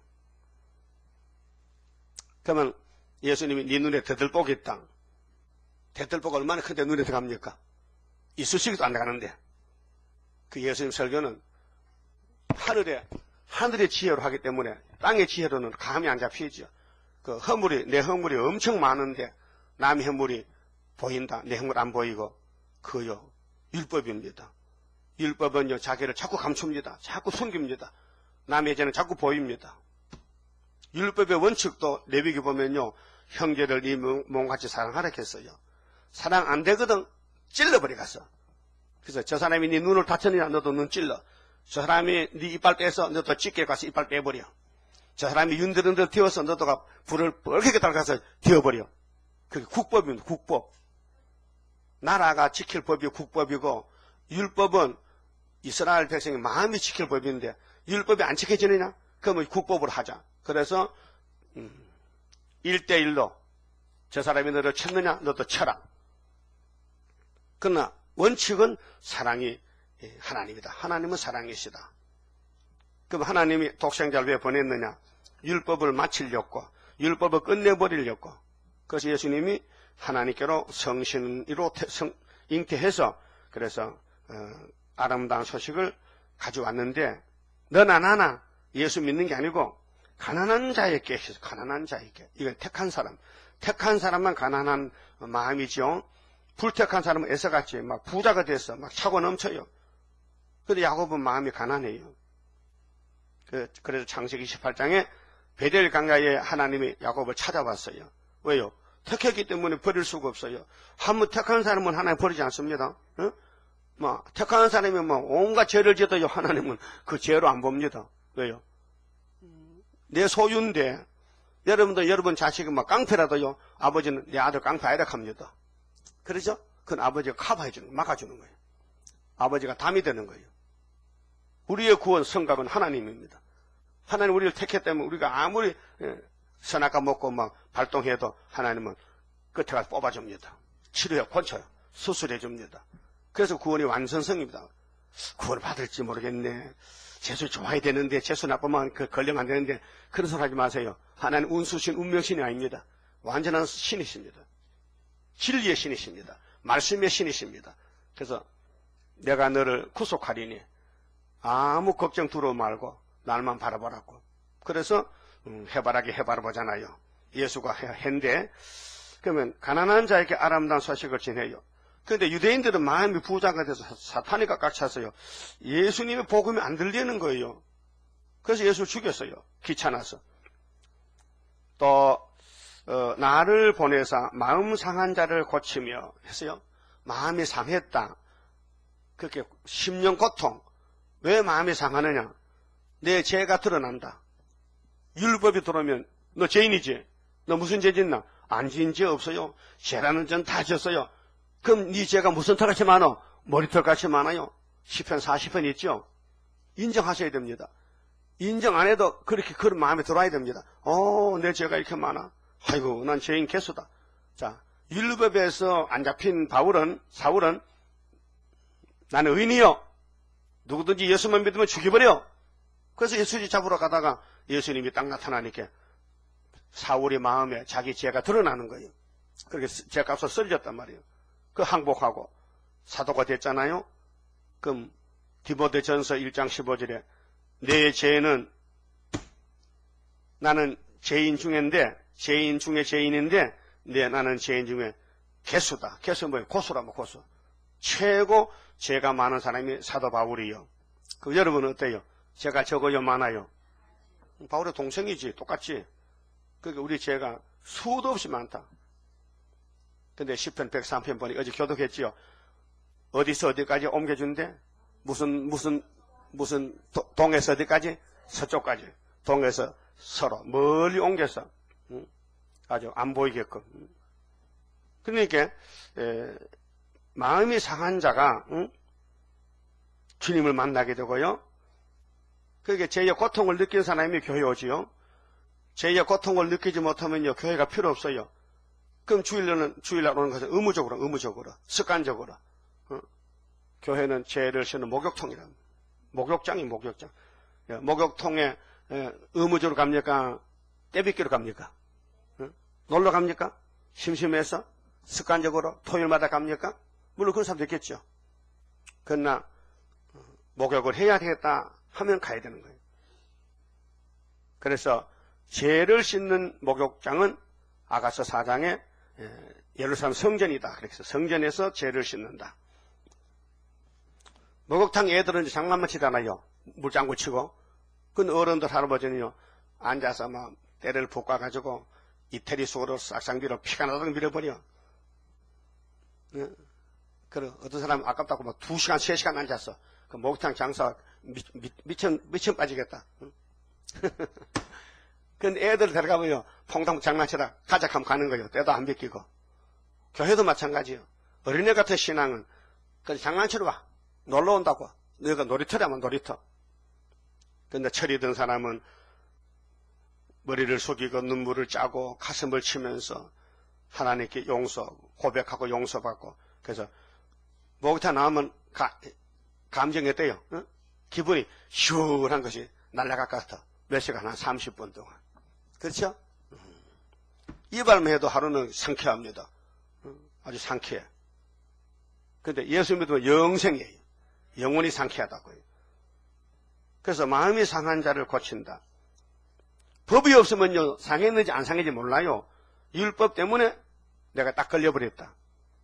그러면 예수님이 네 눈에 대들보가 있다. 대들보가 얼마나 큰데 눈에 들어갑니까? 이쑤시개도 안 들어가는데. 그 예수님 설교는 하늘의 지혜로 하기 때문에 땅의 지혜로는 감이 안 잡히죠. 그 내 허물이 엄청 많은데 남의 허물이 보인다. 내 허물 안 보이고 그요 율법입니다. 율법은요 자기를 자꾸 감춥니다. 자꾸 숨깁니다. 남의 죄는 자꾸 보입니다. 율법의 원칙도 레위기 보면요 형제를 네 몸같이 사랑하라 했어요. 사랑 안 되거든 찔러버리겠어. 그래서 저 사람이 네 눈을 다쳤느냐 너도 눈 찔러. 저 사람이 네 이빨 빼서 너도 찢게 가서 이빨 빼버려. 저 사람이 윤들흔들 튀어서 너도 불을 뻘겋게 달가서 튀어버려. 그게 국법입니다. 국법. 나라가 지킬 법이 국법이고 율법은 이스라엘 백성이 마음이 지킬 법인데 율법이 안 지켜지느냐? 그러면 국법으로 하자. 그래서 1대1로 저 사람이 너를 쳤느냐? 너도 쳐라. 그러나 원칙은 사랑이 하나님이다. 하나님은 사랑이시다. 그럼 하나님이 독생자를 왜 보냈느냐? 율법을 마치려고 율법을 끝내버리려고. 그래서 예수님이 하나님께로 성신으로 잉태해서 그래서 아름다운 소식을 가져왔는데 너나 나나 예수 믿는 게 아니고 가난한 자에게 있어서 가난한 자에게 이건 택한 사람만 가난한 마음이죠. 불택한 사람은 애써같이 막 부자가 돼서 막 차고 넘쳐요. 그런데 야곱은 마음이 가난해요. 그래서 창세기 28장에 베델 강가에 하나님이 야곱을 찾아왔어요. 왜요? 택했기 때문에 버릴 수가 없어요. 한번 택한 사람은 하나님 버리지 않습니다. 택한 사람이 온갖 죄를 지어도 하나님은 그 죄로 안 봅니다. 왜요? 내 소유인데 여러분도 여러분 자식이 깡패라도요 아버지는 내 아들 깡패 아니라 합니다. 그렇죠? 그건 아버지가 커버해주는 거예요. 막아주는 거예요. 아버지가 담이 되는 거예요. 우리의 구원 성각은 하나님입니다. 하나님 우리를 택했다면 우리가 아무리 선악과 먹고 발동해도 하나님은 끝에 가서 뽑아줍니다. 치료해 권쳐요. 수술해 줍니다. 그래서 구원이 완전성입니다. 구원을 받을지 모르겠네. 재수 좋아야 되는데 재수 나쁘면 걸리면 안 되는데 그런 소리 하지 마세요. 하나님 운수신 운명신이 아닙니다. 완전한 신이십니다. 진리의 신이십니다. 말씀의 신이십니다. 그래서 내가 너를 구속하리니 아무 걱정 두려워 말고 날만 바라보라고. 그래서 해바라기 해바라보잖아요. 예수가 한데 그러면 가난한 자에게 아름다운 소식을 전해요. 그런데 유대인들은 마음이 부자가 돼서 사탄이가 꽉 찼어요. 예수님의 복음이 안 들리는 거예요. 그래서 예수를 죽였어요. 귀찮아서. 또 나를 보내사 마음 상한 자를 고치며 했어요. 마음이 상했다. 그렇게 심령 고통. 왜 마음이 상하느냐? 내 죄가 드러난다. 율법이 들어오면 너 죄인이지? 너 무슨 죄 짓나? 안 지은 죄 없어요. 죄라는 죄는 다 지었어요. 그럼 네 죄가 무슨 털같이 많아? 머리털같이 많아요. 시편 40편 있죠? 인정하셔야 됩니다. 인정 안 해도 그렇게 그런 마음에 들어와야 됩니다. 내 죄가 이렇게 많아. 아이고, 난 죄인 개수다. 자, 율법에서 안 잡힌 사울은 나는 의인이요. 누구든지 예수만 믿으면 죽여버려. 그래서 예수님 잡으러 가다가 예수님이 딱 나타나니까 사울의 마음에 자기 죄가 드러나는 거예요. 그렇게 죄값을 썰렸단 말이에요. 그 항복하고 사도가 됐잖아요. 그럼 디모데전서 1장 15절에 내 죄는 나는 죄인 중에 죄인인데 나는 죄인 중에 개수다. 개수 뭐예요? 고수라면 고수. 최고 죄가 많은 사람이 사도 바울이요. 그 여러분은 어때요? 죄가 적어요, 많아요? 바울의 동생이지, 똑같지. 그러니까 우리 죄가 수도 없이 많다. 근데 시편 103편 보니 어제 교독했지요. 어디서 어디까지 옮겨준대? 무슨 동에서 어디까지? 서쪽까지. 동에서 서로 멀리 옮겨서 아주 안 보이게끔. 그러니까 마음이 상한 자가 주님을 만나게 되고요. 그러니까 죄의 고통을 느끼는 사람이 교회 오지요. 죄의 고통을 느끼지 못하면요, 교회가 필요 없어요. 그럼 주일날 오는 것은 의무적으로, 습관적으로. 교회는 죄를 씻는 목욕통이라. 목욕장. 목욕통에 의무적으로 갑니까? 떼빗기로 갑니까? 놀러 갑니까? 심심해서? 습관적으로? 토요일마다 갑니까? 물론 그런 사람도 있겠죠. 그러나 목욕을 해야 되겠다 하면 가야 되는 거예요. 그래서 죄를 씻는 목욕장은 아가서 4장에 예루살렘 성전이다. 그래서 성전에서 죄를 씻는다. 목욕탕 애들은 장난만 치잖아요. 물장구 치고. 그 어른들 할아버지는요, 앉아서 막 때를 볶아가지고 이태리 속으로 싹상비로 피가 나도록 밀어버려. 그리고 어떤 사람은 아깝다고 막 2시간, 3시간 앉았어. 그 목욕탕 장사 미천 빠지겠다. 근데 애들 데려가면요, 퐁당 장난치다 가자 하면 가는 거예요. 때도 안 비키고. 교회도 마찬가지예요. 어린애 같은 신앙은 그냥 장난치러 와. 놀러 온다고. 너희가 놀이터라면 놀이터. 근데 철이 든 사람은 머리를 숙이고 눈물을 짜고 가슴을 치면서 하나님께 고백하고 용서받고. 그래서 목욕탕 나오면 감정이 어때요? 응? 기분이 시원한 것이 날아갈 것 같아. 몇 시간, 한 30분 동안. 그렇죠? 이발만 해도 하루는 상쾌합니다. 아주 상쾌해. 근데 예수 믿으면 영생이에요. 영원히 상쾌하다고요. 그래서 마음이 상한 자를 고친다. 법이 없으면요, 상했는지 안 상했는지 몰라요. 율법 때문에 내가 딱 걸려버렸다.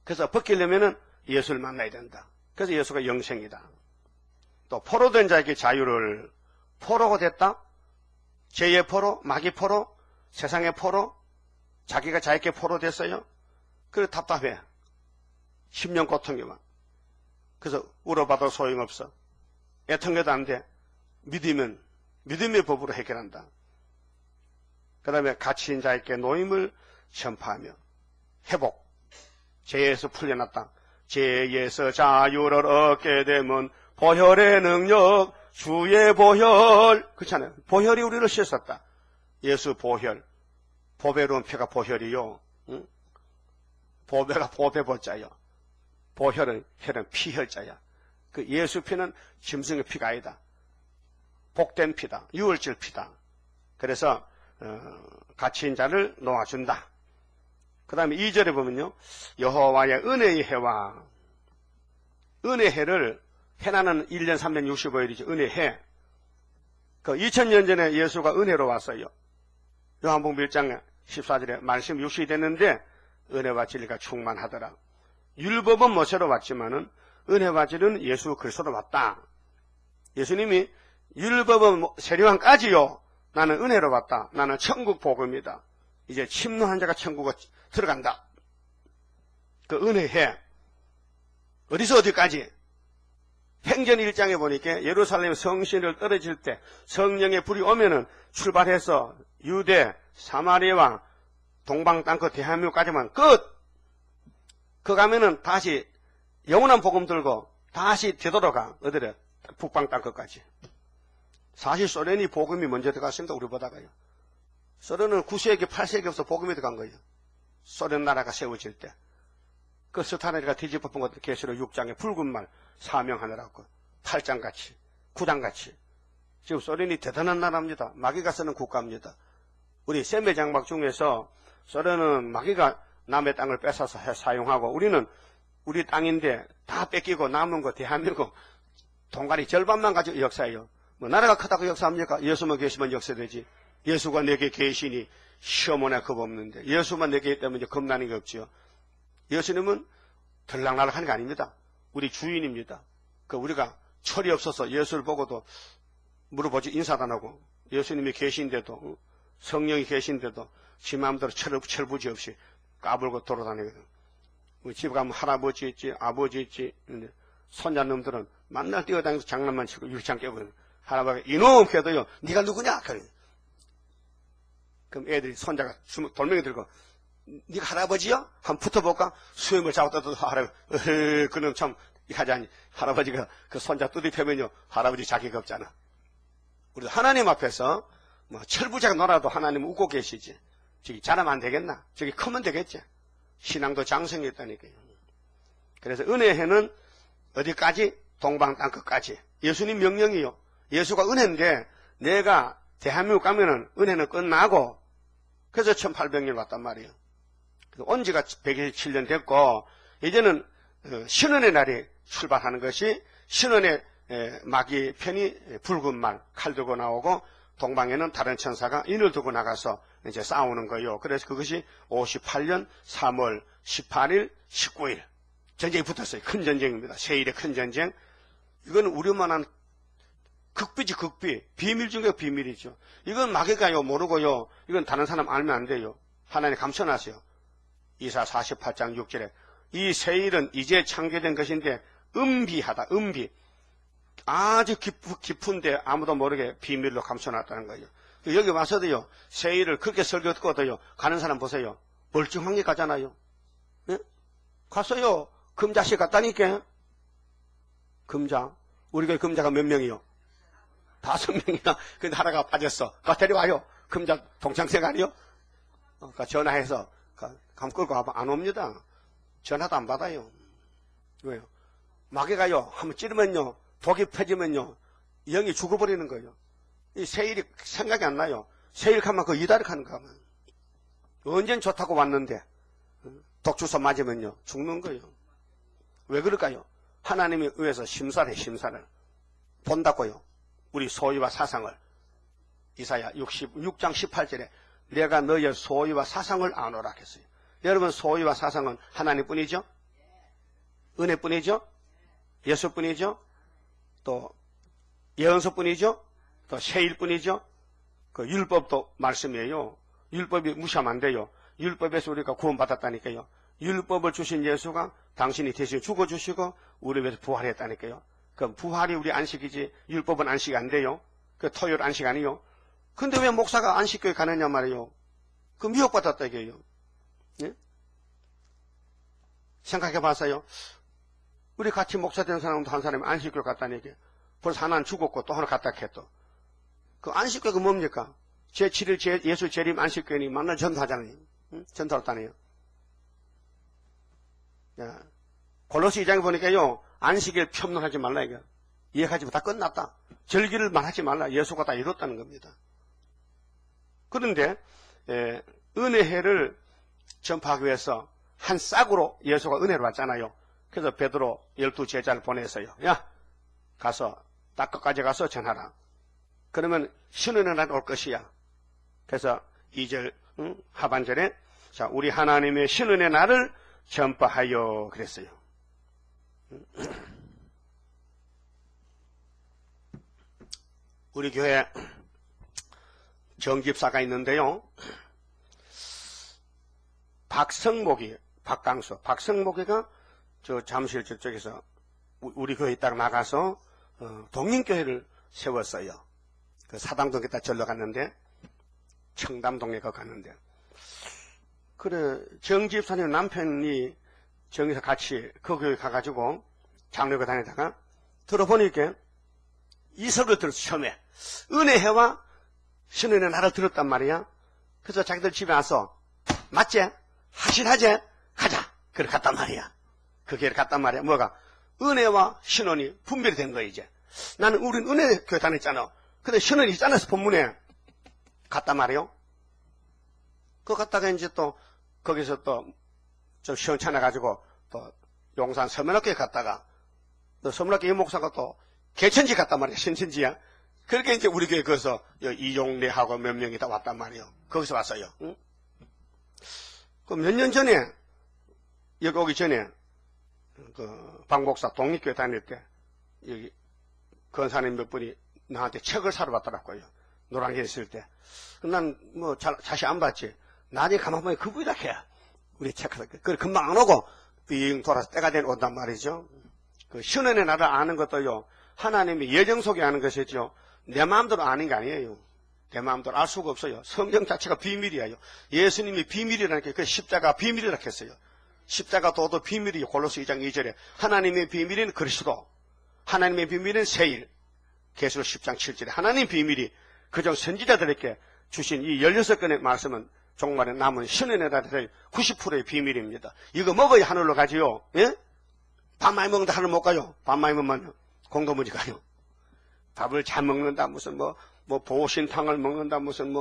그래서 벗기려면은 예수를 만나야 된다. 그래서 예수가 영생이다. 또 포로된 자에게 자유를, 포로가 됐다? 죄의 포로, 마귀 포로, 세상의 포로, 자기가 자기께 포로 됐어요? 그래 답답해. 10년 고통이만. 그래서 울어봐도 소용없어. 애통해도 안 돼. 믿음의 법으로 해결한다. 그 다음에 갇힌 자에게 노임을 전파하며 회복. 죄에서 풀려났다. 죄에서 자유를 얻게 되면 보혈의 능력, 주의 보혈. 그렇잖아요. 보혈이 우리를 씻었다. 예수 보혈. 보배로운 피가 보혈이요. 응? 보배가 보배보자요. 보혈은 피혈자야. 그 예수 피는 짐승의 피가 아니다. 복된 피다. 유월절 피다. 그래서 갇힌 자를 놓아준다. 그 다음에 2절에 보면요. 여호와의 은혜의 해와, 은혜 해를, 해나는 1년 365일이죠. 은혜 해. 그 2000년 전에 예수가 은혜로 왔어요. 요한복음 1장 14절에 말씀 60이 됐는데 은혜와 진리가 충만하더라. 율법은 모세로 왔지만은 은혜와 진리는 예수 그리스도로 왔다. 예수님이 율법은 세례요한까지요. 나는 은혜로 왔다. 나는 천국 복음이다. 이제 침노한 자가 천국에 들어간다. 그 은혜해. 어디서 어디까지? 행전 1장에 보니까 예루살렘 성신을 떨어질 때 성령의 불이 오면은 출발해서 유대, 사마리아와 동방 땅끝 대한민국까지만 끝! 그 가면은 다시 영원한 복음 들고 다시 되돌아가. 어디래? 북방 땅끝까지. 사실 소련이 복음이 먼저 들어갔습니다. 우리보다가요. 소련은 9세기, 8세기부터 복음이 들어간 거예요. 소련 나라가 세워질 때. 그 스타린이가 뒤집어본 것들 계시록 6장에 붉은 말 사명하느라고 8장같이 9장같이 지금 소련이 대단한 나라입니다. 마귀가 쓰는 국가입니다. 우리 세메 장막 중에서 소련은 마귀가 남의 땅을 뺏어서 사용하고 우리는 우리 땅인데 다 뺏기고 남은 거 대한민국 동가리 절반만 가지고 역사해요. 뭐 나라가 크다고 역사합니까? 예수만 계시면 역사되지. 예수가 내게 계시니 시어머나 겁 없는데 예수만 내게 있다면 이제 겁나는 게 없지요. 예수님은 들락날락 하는 게 아닙니다. 우리 주인입니다. 그 우리가 철이 없어서 예수를 보고도 물어보지 인사도 안 하고 예수님이 계신데도 성령이 계신데도 지 마음대로 철부지 없이 까불고 돌아다니거든. 집에 가면 할아버지 있지 아버지 있지 손자놈들은 만날 뛰어다니면서 장난만 치고 유리창 깨거든. 할아버지가 이놈 걔도요 네가 누구냐? 그래. 그럼 애들이 손자가 돌멩이 들고 네가 할아버지야? 한번 붙어볼까? 수염을 잡았다도 할아버지 그놈 참 하자니 할아버지가 그 손자 뚜디 펴면요 할아버지 자기가 없잖아. 우리도 하나님 앞에서 뭐 철부자가 놀아도 하나님 웃고 계시지. 저기 잘하면 안 되겠나? 저기 크면 되겠지. 신앙도 장성했다니까요. 그래서 은혜회는 어디까지? 동방 땅끝까지. 예수님 명령이요. 예수가 은혜인데 내가 대한민국 가면은 은혜는 끝나고 그래서 1800년 왔단 말이에요. 온 지가 127년 됐고 이제는 신원의 날이 출발하는 것이 신원의 마귀 편이 붉은 말 칼 들고 나오고 동방에는 다른 천사가 인을 들고 나가서 이제 싸우는 거예요. 그래서 그것이 58년 3월 18일 19일 전쟁이 붙었어요. 큰 전쟁입니다. 세일의 큰 전쟁. 이건 우리만한 극비지 극비. 비밀 중에 비밀이죠. 이건 마귀가요 모르고요. 이건 다른 사람 알면 안 돼요. 하나님 감춰놨어요. 이사 48장 6절에 이 세일은 이제 창조된 것인데 은비하다. 은비. 아주 깊은데 아무도 모르게 비밀로 감춰놨다는 거예요. 여기 와서도요 세일을 그렇게 설교 듣고도요 가는 사람 보세요. 멀쩡한 게 가잖아요. 예? 갔어요. 금자씨 갔다니까. 금자. 우리 교회 금자가 몇 명이요? 5명이나. 근데 하나가 빠졌어. 가 데려와요. 금자 동창생 아니요? 전화해서 감 끌고 와봐. 안 옵니다. 전화도 안 받아요. 왜요? 마귀가요 한번 찌르면요 독이 펴지면요 영이 죽어버리는 거예요. 이 세일이 생각이 안 나요. 세일 가면 그 이달을 가는 거 하면 언젠 좋다고 왔는데 독주사 맞으면요 죽는 거예요. 왜 그럴까요? 하나님이 위해서 심사를 해. 심사를 본다고요. 우리 소유와 사상을. 이사야 66장 18절에 내가 너의 소유와 사상을 아노라 했어요. 여러분 소유와 사상은 하나님뿐이죠. 은혜뿐이죠. 예수뿐이죠. 또 예언서뿐이죠. 또 세일뿐이죠. 그 율법도 말씀이에요. 율법이 무시하면 안 돼요. 율법에서 우리가 구원받았다니까요. 율법을 주신 예수가 당신이 대신 죽어주시고 우리 위해서 부활했다니까요. 그 부활이 우리 안식이지 율법은 안식이 안 돼요. 그 토요일 안식 아니요. 근데 왜 목사가 안식교회 가느냐 말이에요. 그 미혹받았다 이게요. 예? 생각해 봤어요. 우리 같이 목사 된 사람도 한 사람이 안식교회 갔다는 얘기예요. 벌써 하나는 죽었고 또 하나 갔다 했또. 그 안식교회가 뭡니까? 제7일 예수 재림 안식교회니 만날 전도하잖아요. 응? 전도했다네요. 골로새 2장에 보니까요. 안식일 평론하지 말라 이거. 이해가지고 다 끝났다. 절기를 말하지 말라. 예수가 다 이뤘다는 겁니다. 그런데 은혜회를 전파하기 위해서 한 싹으로 예수가 은혜를 받잖아요. 그래서 베드로 12제자를 보내서요. 야 가서 땅끝까지 가서 전하라. 그러면 신은혜 날 올 것이야. 그래서 2절 하반절에 자 우리 하나님의 신은혜 날을 전파하여 그랬어요. 우리 교회 정집사가 있는데요. 박성목이 박강수 박성목이가 저 잠실 저쪽에서 우리 교회 딱 나가서 동인교회를 세웠어요. 그 사당동에다 절로 갔는데 청담동에 갔는데 그래 정집사님 남편이 정에서 같이 그 교회 가가지고 장로교 다니다가 들어보니까 이 설교를 들었어. 처음에 은혜회와 신은혜 나를 들었단 말이야. 그래서 자기들 집에 와서 맞지? 확실하지? 가자. 그래 갔단 말이야. 그 교회를 갔단 말이야. 뭐가? 은혜와 신원이 분별이 된 거야 이제. 나는 우린 은혜 교회 다녔잖아. 근데 신원이 있잖아 본문에. 갔단 말이요. 그거 갔다가 이제 또 거기서 또 좀 시원찮아가지고 또 용산 서면학교에 갔다가 또 서면학교 이 목사가 또 개천지 갔단 말이야. 신천지야. 그렇게 이제 우리 교회 거기서 이용래하고 몇 명이 다 왔단 말이에요. 거기서 왔어요. 응? 그 몇 년 전에 여기 오기 전에 그 방목사 독립교회 다닐 때 여기 권사님 몇 분이 나한테 책을 사러 왔더라고요. 노량진에 있을 때. 난 뭐 자세히 안 봤지. 나중에 가만 보면 그분이라 해. 우리 책 하다. 그래 금방 안 오고 빙 돌아서 때가 되면 온단 말이죠. 그 신원의 나를 아는 것도요. 하나님이 예정 속에 아는 것이죠. 내 마음대로 아는 게 아니에요. 내 마음대로 알 수가 없어요. 성경 자체가 비밀이에요. 예수님이 비밀이라는 게 그 십자가 비밀이라고 했어요. 십자가 도도 비밀이 골로새 2장 2절에 하나님의 비밀은 그리스도, 하나님의 비밀은 세일, 계시록 10장 7절에 하나님의 비밀이 그중 선지자들에게 주신 이 16건의 말씀은 종말에 남은 신의 나라의 90%의 비밀입니다. 이거 먹어야 하늘로 가지요. 예? 밥 많이 먹는다 하늘 못 가요. 밥 많이 먹으면 공동문이 가요. 밥을 잘 먹는다 무슨 뭐 보신탕을 먹는다 무슨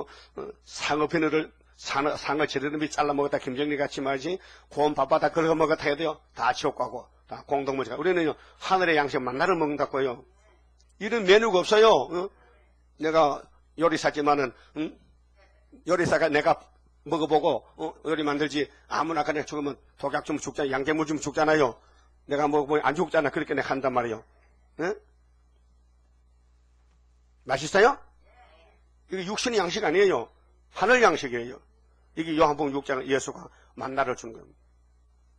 상어 비늘을 상어 지르름이 잘라 먹었다 김정리 같이 말이지 고운 밥바다 그거 먹었다 해야 돼요. 다 지옥 가고 다 공동문이 가고 우리는 하늘의 양식 만나를 먹는다고요. 이런 메뉴가 없어요. 어? 내가 요리사지만은 요리사가 내가 먹어보고 요리 만들지 아무나 그냥 죽으면 독약 좀 죽잖아. 양괴물 좀 죽잖아요. 내가 먹어보면 안 죽잖아. 그렇게 내가 한단 말이에요. 예? 맛있어요? 이게 육신의 양식 아니에요. 하늘 양식이에요. 이게 요한복음 6장 예수가 만나를 준 겁니다.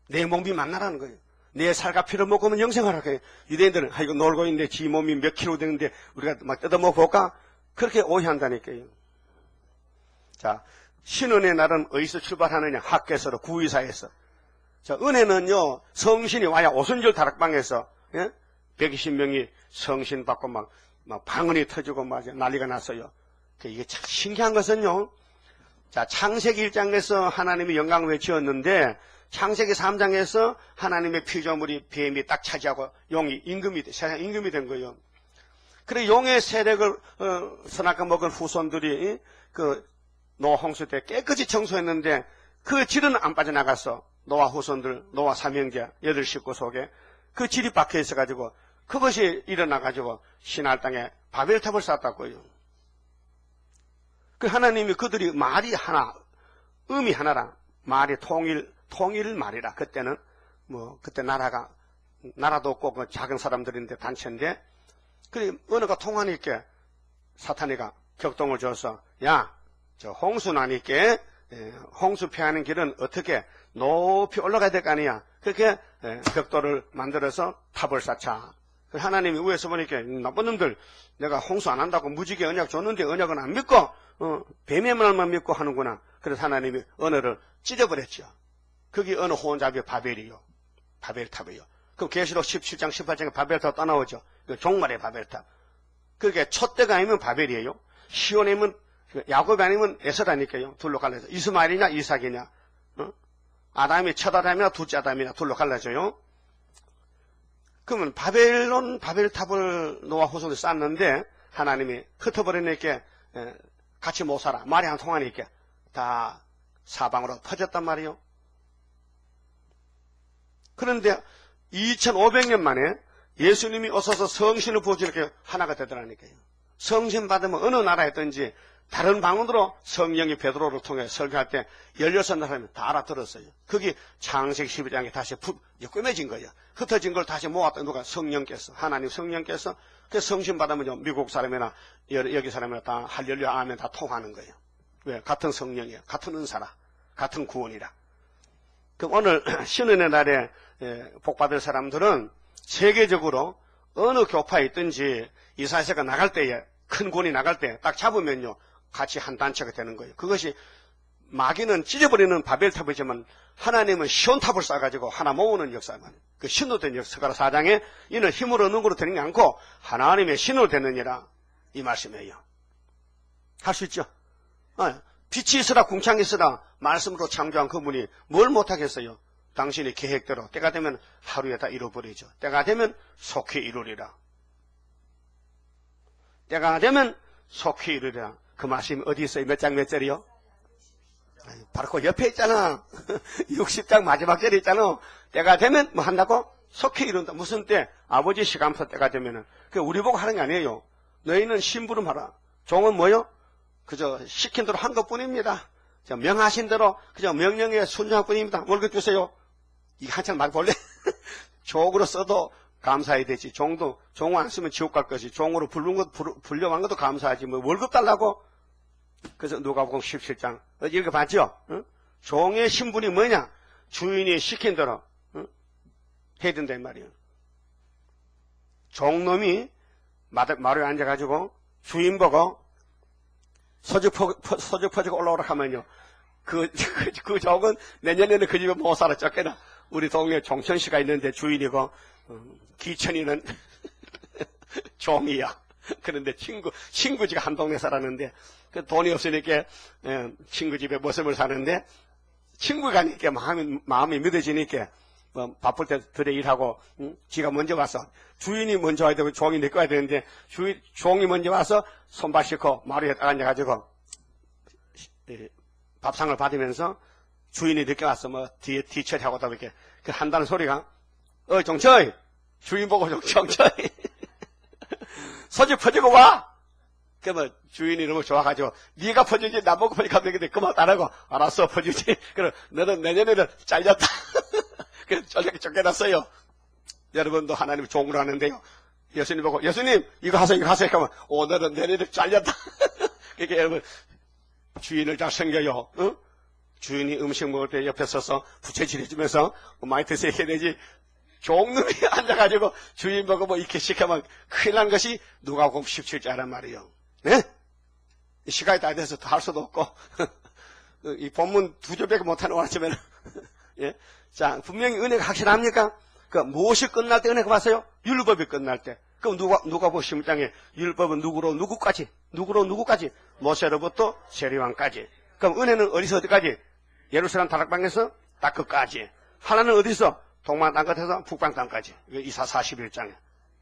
내 몸이 만나라는 거예요. 내 살과 피를 먹으면 영생하라고 해요. 유대인들은 이거 놀고 있는데 지 몸이 몇 킬로 되는데 우리가 막 뜯어먹어 볼까? 그렇게 오해한다니까요. 자, 신은의 날은 어디서 출발하느냐? 학교에서, 구의사에서. 자, 은혜는요, 성신이 와야 오순절 다락방에서, 예? 120명이 성신 받고 막 방언이 터지고 막 난리가 났어요. 이게 참 신기한 것은요, 자, 창세기 1장에서 하나님이 영광을 지었는데, 창세기 3장에서 하나님의 피조물이 뱀이 딱 차지하고 용이 세상 임금이 된 거예요. 그래, 용의 세력을, 선악과 먹은 후손들이, 노아 홍수 때 깨끗이 청소했는데 그 질은 안 빠져나갔어. 노아 후손들, 노아 삼형제 8식구 속에 그 질이 박혀 있어가지고 그것이 일어나가지고 신할 땅에 바벨탑을 쌓았다고요. 그 하나님이 그들이 말이 하나, 음이 하나라. 말이 통일 말이라. 그때는 그때 나라도 없고 그 작은 사람들인데 단체인데 그 언어가 통하니까 사탄이가 격동을 줘서 야, 저 홍수 나니까 홍수 피하는 길은 어떻게 높이 올라가야 될 거 아니야. 그렇게 벽돌을 만들어서 탑을 쌓자. 하나님이 위에서 보니까 나쁜 놈들 내가 홍수 안 한다고 무지개 언약 줬는데 언약은 안 믿고 뱀의 말만 믿고 하는구나. 그래서 하나님이 언어를 찢어버렸죠. 그게 언어 혼잡이 바벨이요. 바벨탑이요. 그럼 계시록 17장 18장에 바벨탑 떠나오죠. 종말의 바벨탑. 그러니까 촛대가 아니면 바벨이에요. 시온이면 야곱이 아니면 에서라니까요. 둘로 갈라져. 이스마엘이냐 이삭이냐. 아담이 첫 아담이나 둘째 아담이냐 둘로 갈라져요. 그러면 바벨탑을 노아 후손이 쌓았는데 하나님이 흩어버리니까 같이 못 살아. 말이 안 통하니까 다 사방으로 퍼졌단 말이에요. 그런데 2500년 만에 예수님이 오셔서 성신을 부어주니까 하나가 되더라니까요. 성신 받으면 어느 나라에든지 다른 방언으로 성령이 베드로를 통해 설교할 때 16나라면 다 알아들었어요. 그게 창세기 12장에 다시 꿰매진 거예요. 흩어진 걸 다시 모았던 누가 성령께서, 하나님 성령께서 그 성신 받으면 미국 사람이나 여기 사람이나 다 할렐루야 아멘 다 통하는 거예요. 왜? 같은 성령이에요. 같은 은사라. 같은 구원이라. 그럼 오늘 신은의 날에 복받을 사람들은 세계적으로 어느 교파에 있든지 이사야서가 나갈 때에, 큰 권이 나갈 때 딱 잡으면요, 같이 한 단체가 되는 거예요. 그것이 마귀는 찢어버리는 바벨탑이지만 하나님은 시온탑을 쌓아가지고 하나 모으는 역사만. 그 신으로 된 역사가 4장에 이는 힘으로 능으로 되는 게 않고 하나님의 신으로 되느니라, 이 말씀이에요. 할 수 있죠? 빛이 있으라 궁창이 있으라 말씀으로 창조한 그분이 뭘 못하겠어요? 당신의 계획대로 때가 되면 하루에 다 이뤄버리죠. 때가 되면 속히 이루리라. 때가 되면 속히 이루리라. 그 말씀이 어디 있어요? 몇 장 몇 절이요? 바로 그 옆에 있잖아. 60장 마지막 절에 있잖아. 때가 되면 뭐 한다고? 속히 이룬다. 무슨 때? 아버지 시간부터 때가 되면은. 그 우리 보고 하는 게 아니에요. 너희는 심부름하라. 종은 뭐요? 그저 시킨 대로 한 것뿐입니다. 명하신 대로 그저 명령에 순종할 뿐입니다. 월급 주세요. 이거 한참 막 볼래? 종으로 써도 감사해야 되지. 종도 종 안 쓰면 지옥 갈 것이. 종으로 불려간 것도 감사하지. 뭐 월급 달라고? 그래서 누가복음 17장 이렇게 봤죠? 응? 종의 신분이 뭐냐? 주인이 시킨 대로 해야 된단 말이에요. 종놈이 마루에 앉아가지고 주인 보고 서적 퍼지고 올라오라 하면요, 그 종은 내년에는 그 집에 못 살아. 쫓겨나. 우리 동네에 종천씨가 있는데 주인이고 기천이는 종이야. 그런데 친구 집에 한 동네 살았는데 그 돈이 없으니까 친구 집에 모습을 사는데 친구가 가니까 마음이 믿어지니까 뭐 바쁠 때 들에 일하고 지가 먼저 와서 주인이 먼저 와야 되고 종이 내꺼야 되는데 종이 먼저 와서 손발 씻고 마루에 딱 앉아가지고 밥상을 받으면서 주인이 늦게 와서 뭐 뒤에 뒤처리하고 다 이렇게 한다는 소리가 정철 주인 보고 정철 서지 퍼지고 와. 그러면 주인이 너무 좋아가지고 네가 퍼주지 나보고 퍼지면 되겠네. 그만 따라고 알았어 퍼주지. 그럼 너는 내년에는 잘렸다. 그래서 쫓겨났어요. 여러분도 하나님 종으로 하는데요. 예수님 보고 예수님 이거 하세요 하면 오늘은 내년에 잘렸다. 그러니까 여러분 주인을 잘 섬겨요. 응? 주인이 음식 먹을 때 옆에 서서 부채질 해주면서 많이 드세요 해야 되지. 종놈이 앉아가지고 주인 보고 뭐 이렇게 시키면 큰일 난 것이 누가복음 17장이란 말이에요. 네? 시간이 다 돼서 더 할 수도 없고 이 본문 2절밖에 못하는 오라치면 예? 자, 분명히 은혜가 확실합니까? 무엇이 끝날 때 은혜가 왔어요? 율법이 끝날 때. 그럼 누가복음 17장에 율법은 누구로 누구까지? 모세로부터 세리왕까지. 그럼 은혜는 어디서 어디까지? 예루살렘 다락방에서 딱 끝까지. 하나는 어디서? 동방 땅 끝에서 북방 땅까지. 이사 41장에.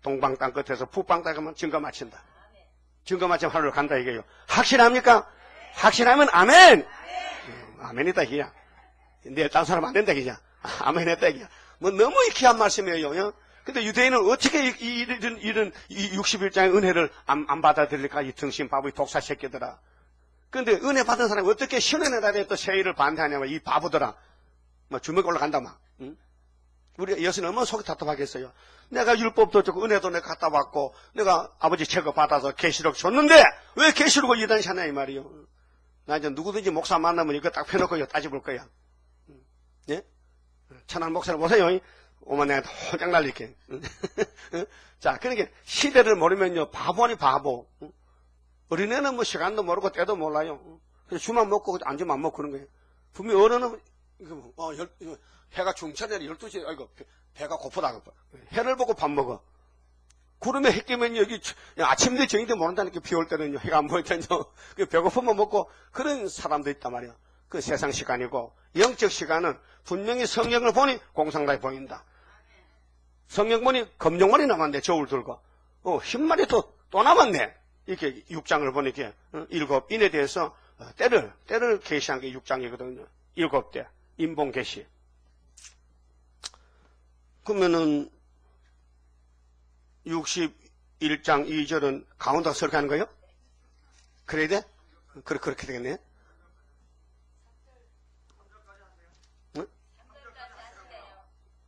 동방 땅 끝에서 북방 땅 가면 증거 마친다. 증거 마치면 하늘로 간다 이게요. 확실합니까? 확실하면 아멘! 아멘이다 이게야. 내일 딴 사람 안 된다 이게야. 아멘 했다 이게야. 뭐 너무 귀한 말씀이에요. 근데 유대인은 어떻게 이런 61장의 은혜를 안 받아들일까? 이 등신 바보, 이 독사 새끼들아. 근데 은혜 받은 사람이 어떻게 신원의 날에 또 세일을 반대하냐면 이 바보들아. 뭐 주먹 올라간다 막. 응? 우리 예수는 얼마나 속이 답답하겠어요. 내가 율법도 줬고 은혜도 내가 갖다 받고 내가 아버지 책을 받아서 계시록 줬는데 왜 계시록을 이단시하냐 이 말이요. 나 이제 누구든지 목사 만나면 이거 딱 펴놓고 따져볼 거야. 예? 천안 목사를 보세요. 오만 내가 혼짝 날릴게. 자, 그러니까 시대를 모르면요 바보 아니 바보. 어린애는 뭐 시간도 모르고 때도 몰라요. 주만 먹고 안주만 안 먹고 그런 거예요. 분명히 어른은 해가 중천에 12시에 아이고 배가 고프다. 해를 보고 밥 먹어. 구름에 해 끼면 여기 아침인데 저녁인데 모른다니까 비 올 때는요. 해가 안 보일 때는요. 배고프면 먹고 그런 사람도 있단 말이야. 그 세상 시간이고 영적 시간은 분명히 성경을 보니 공상당이 보인다. 성경 보니 검정머리 남았네. 저울 들고. 흰말이 또 남았네. 이렇게 6장을 보니까 7인에 대해서 때를 계시한 게 6장이거든요. 7대 인봉 계시. 그러면은 61장 2절은 강원도가 설교하는 거예요? 그래야 돼? 그렇게 되겠네.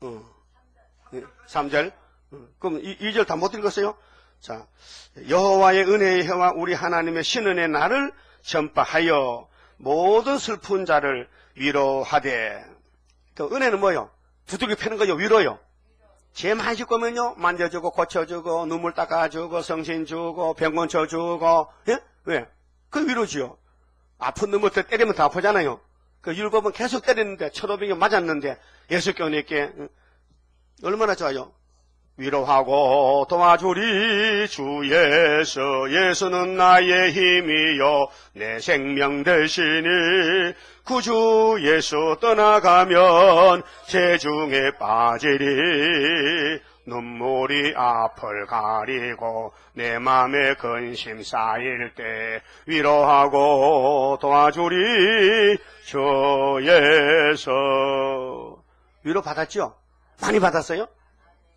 응? 3절. 그럼 2절 다 못 읽었어요? 자, 여호와의 은혜의 해와 우리 하나님의 신은의 날을 전파하여 모든 슬픈 자를 위로하되. 그 은혜는 뭐요? 두들겨 패는 거요? 위로요? 죄 많이 짓고면요, 만져주고, 고쳐주고, 눈물 닦아주고, 성신 주고, 병 고쳐주고, 예? 왜? 그 위로지요. 아픈 놈을 때리면 더 아프잖아요. 그 율법은 계속 때리는데, 1500년 맞았는데, 예수 교훈님께, 얼마나 좋아요? 위로하고 도와주리 주 예수, 예수는 나의 힘이요 내 생명 되시니, 구주 예수 떠나가면 재중에 빠지리. 눈물이 앞을 가리고 내 맘에 근심 쌓일 때 위로하고 도와주리 주 예수. 위로 받았죠? 많이 받았어요?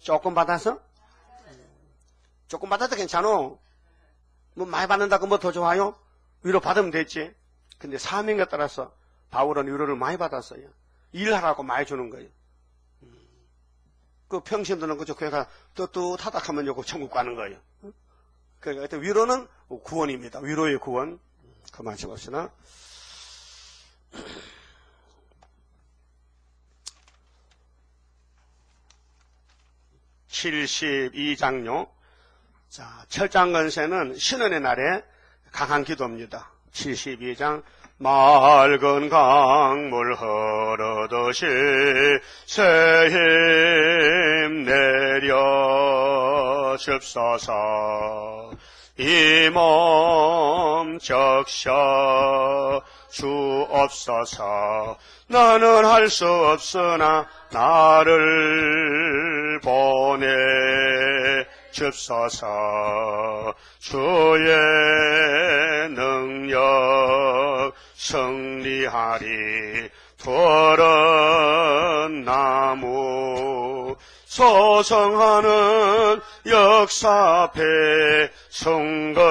조금 받아서? 조금 받아도 괜찮아. 뭐 많이 받는다고 뭐 더 좋아요? 위로 받으면 됐지. 근데 사명에 따라서 바울은 위로를 많이 받았어요. 일하라고 많이 주는 거예요. 그 평신도는 그저 교회가 떳떳하다 하면 요거 천국 가는 거예요. 그러니까 위로는 구원입니다. 위로의 구원. 그만 해봅시다. 72장요. 자, 철장건세는 신원의 날에 강한 기도입니다. 72장. 맑은 강물 흐르듯이 새 힘 내려 줍소서. 이 몸 적셔 주옵소서. 나는 할 수 없으나 나를 보내 줍소서. 주의 능력 승리하리. 푸른 나무 소성하는 역사 앞에 성금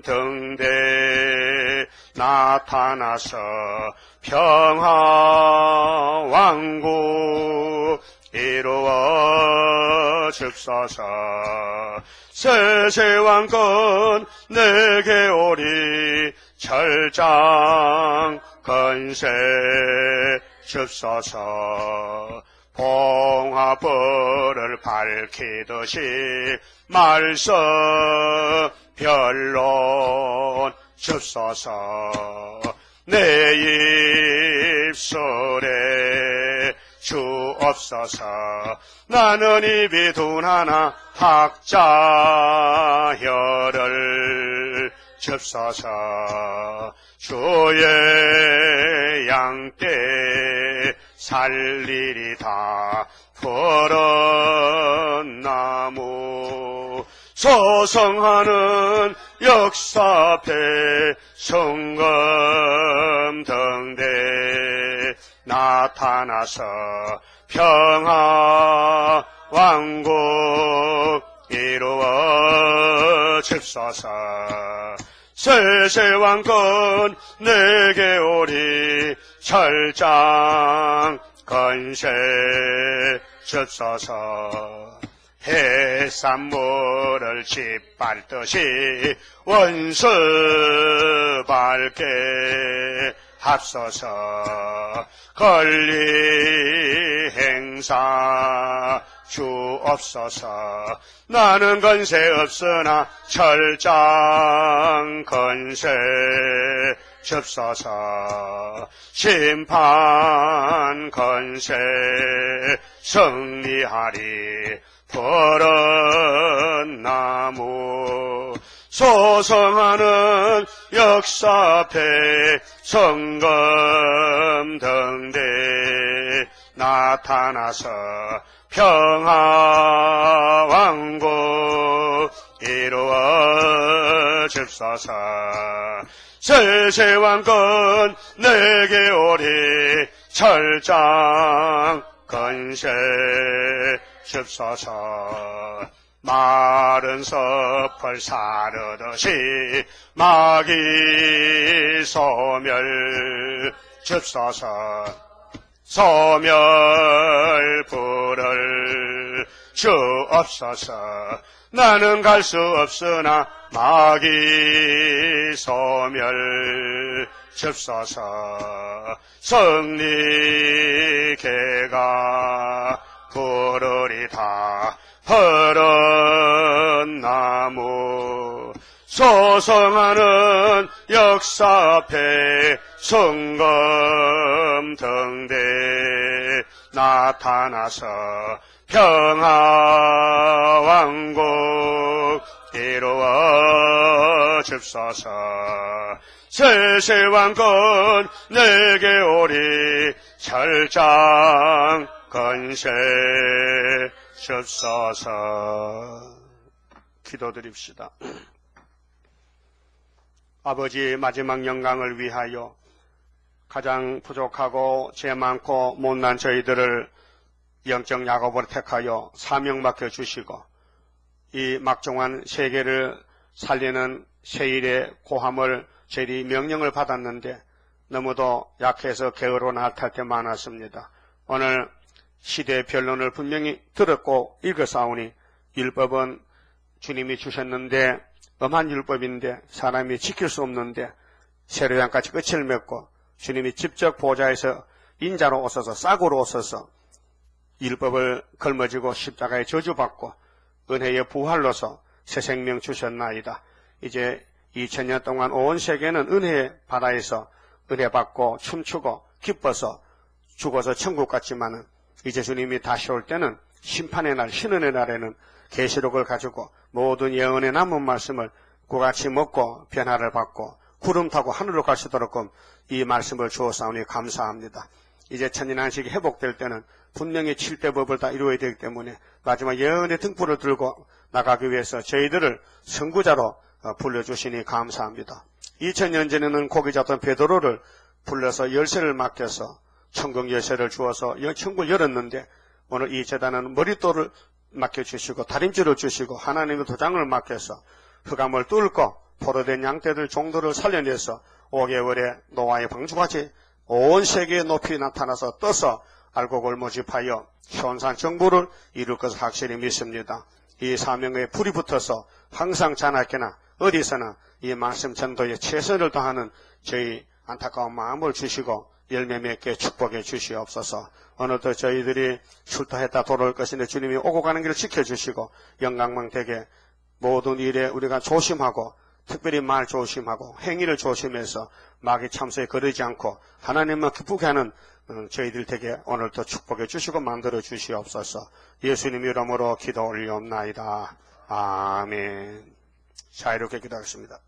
등대 나타나서 평화 왕국 이루어 줍소서. 세세왕권 내게 오리. 철장 건세 줍소서. 봉화불을 밝히듯이 말씀 변론 줍소서. 내 입술에 주옵소서. 나는 입이 둔하나 학자혀를 줍소서. 주의 양떼 살리리다. 푸른 나무 소성하는 역사 앞에 성금 등대 나타나서 평화 왕국 이루어 줍소서. 세세왕권 내게 오리. 철장 건세 줍소서. 해산물을 짓밟듯이 원수 밟게 합소서. 권리 행사 주옵소서. 나는 건세 없으나 철장 건세 줍소서. 심판 건세 승리하리. 푸른 나무 소성하는 역사 앞에 성금 등대 나타나서 평화 왕국 이루어 줍소서. 세세왕권 내게 오리. 철장 건세 줍소서. 마른 섭을 사르듯이 마귀 소멸 줍소서. 소멸불을 주옵소서. 나는 갈 수 없으나 마귀 소멸 줍소서. 승리 개가 부르리. 푸른 나무 소성하는 역사 앞에 성검 등대 나타나서 평화왕국 이루어 줍소서. 세세왕권 내게 오리 철장 건세 줍소서. 기도드립시다. 아버지, 마지막 영광을 위하여 가장 부족하고 죄 많고 못난 저희들을 영적 야곱으로 택하여 사명 맡겨주시고 이 막중한 세계를 살리는 세일의 고함을 저희들이 명령을 받았는데 너무도 약해서 게으로 나탈 때 많았습니다. 오늘 시대의 변론을 분명히 들었고 읽었사오니 율법은 주님이 주셨는데 엄한 율법인데 사람이 지킬 수 없는데 세례양까지 끝을 맺고 주님이 직접 보좌에서 인자로 오셔서 싹으로 오셔서 율법을 걸머지고 십자가에 저주받고 은혜의 부활로서 새 생명 주셨나이다. 이제 2000년 동안 온 세계는 은혜의 바다에서 은혜 받고 춤추고 기뻐서 죽어서 천국 갔지만은 이제 주님이 다시 올 때는 심판의 날, 신원의 날에는 계시록을 가지고 모든 예언의 남은 말씀을 그같이 먹고 변화를 받고 구름 타고 하늘로 갈 수 있도록 이 말씀을 주었사오니 감사합니다. 이제 천인안식이 회복될 때는 분명히 7대 법을 다 이루어야 되기 때문에 마지막 예언의 등불을 들고 나가기 위해서 저희들을 선구자로 불러주시니 감사합니다. 2000년 전에는 고기잡던 베드로를 불러서 열쇠를 맡겨서 천국 열쇠를 주어서 천국을 열었는데 오늘 이 제단은 머릿돌을 맡겨주시고 다림질을 주시고 하나님의 도장을 맡겨서 흑암을 뚫고 포로된 양떼들 종들을 살려내서 5개월에 노아의 방주같이 온 세계에 높이 나타나서 떠서 알곡을 모집하여 현산 정부를 이룰 것을 확실히 믿습니다. 이 사명에 불이 붙어서 항상 자나깨나 어디서나 이 말씀 전도에 최선을 다하는 저희 안타까운 마음을 주시고 열매 맺게 축복해 주시옵소서. 오늘도 저희들이 출토했다 돌아올 것인데 주님이 오고 가는 길을 지켜주시고 영광만 되게 모든 일에 우리가 조심하고 특별히 말 조심하고 행위를 조심해서 마귀 참소에 거르지 않고 하나님만 기쁘게 하는 저희들 되게 오늘도 축복해 주시고 만들어 주시옵소서. 예수님 이름으로 기도 올리옵나이다. 아멘. 자, 이렇게 기도하겠습니다.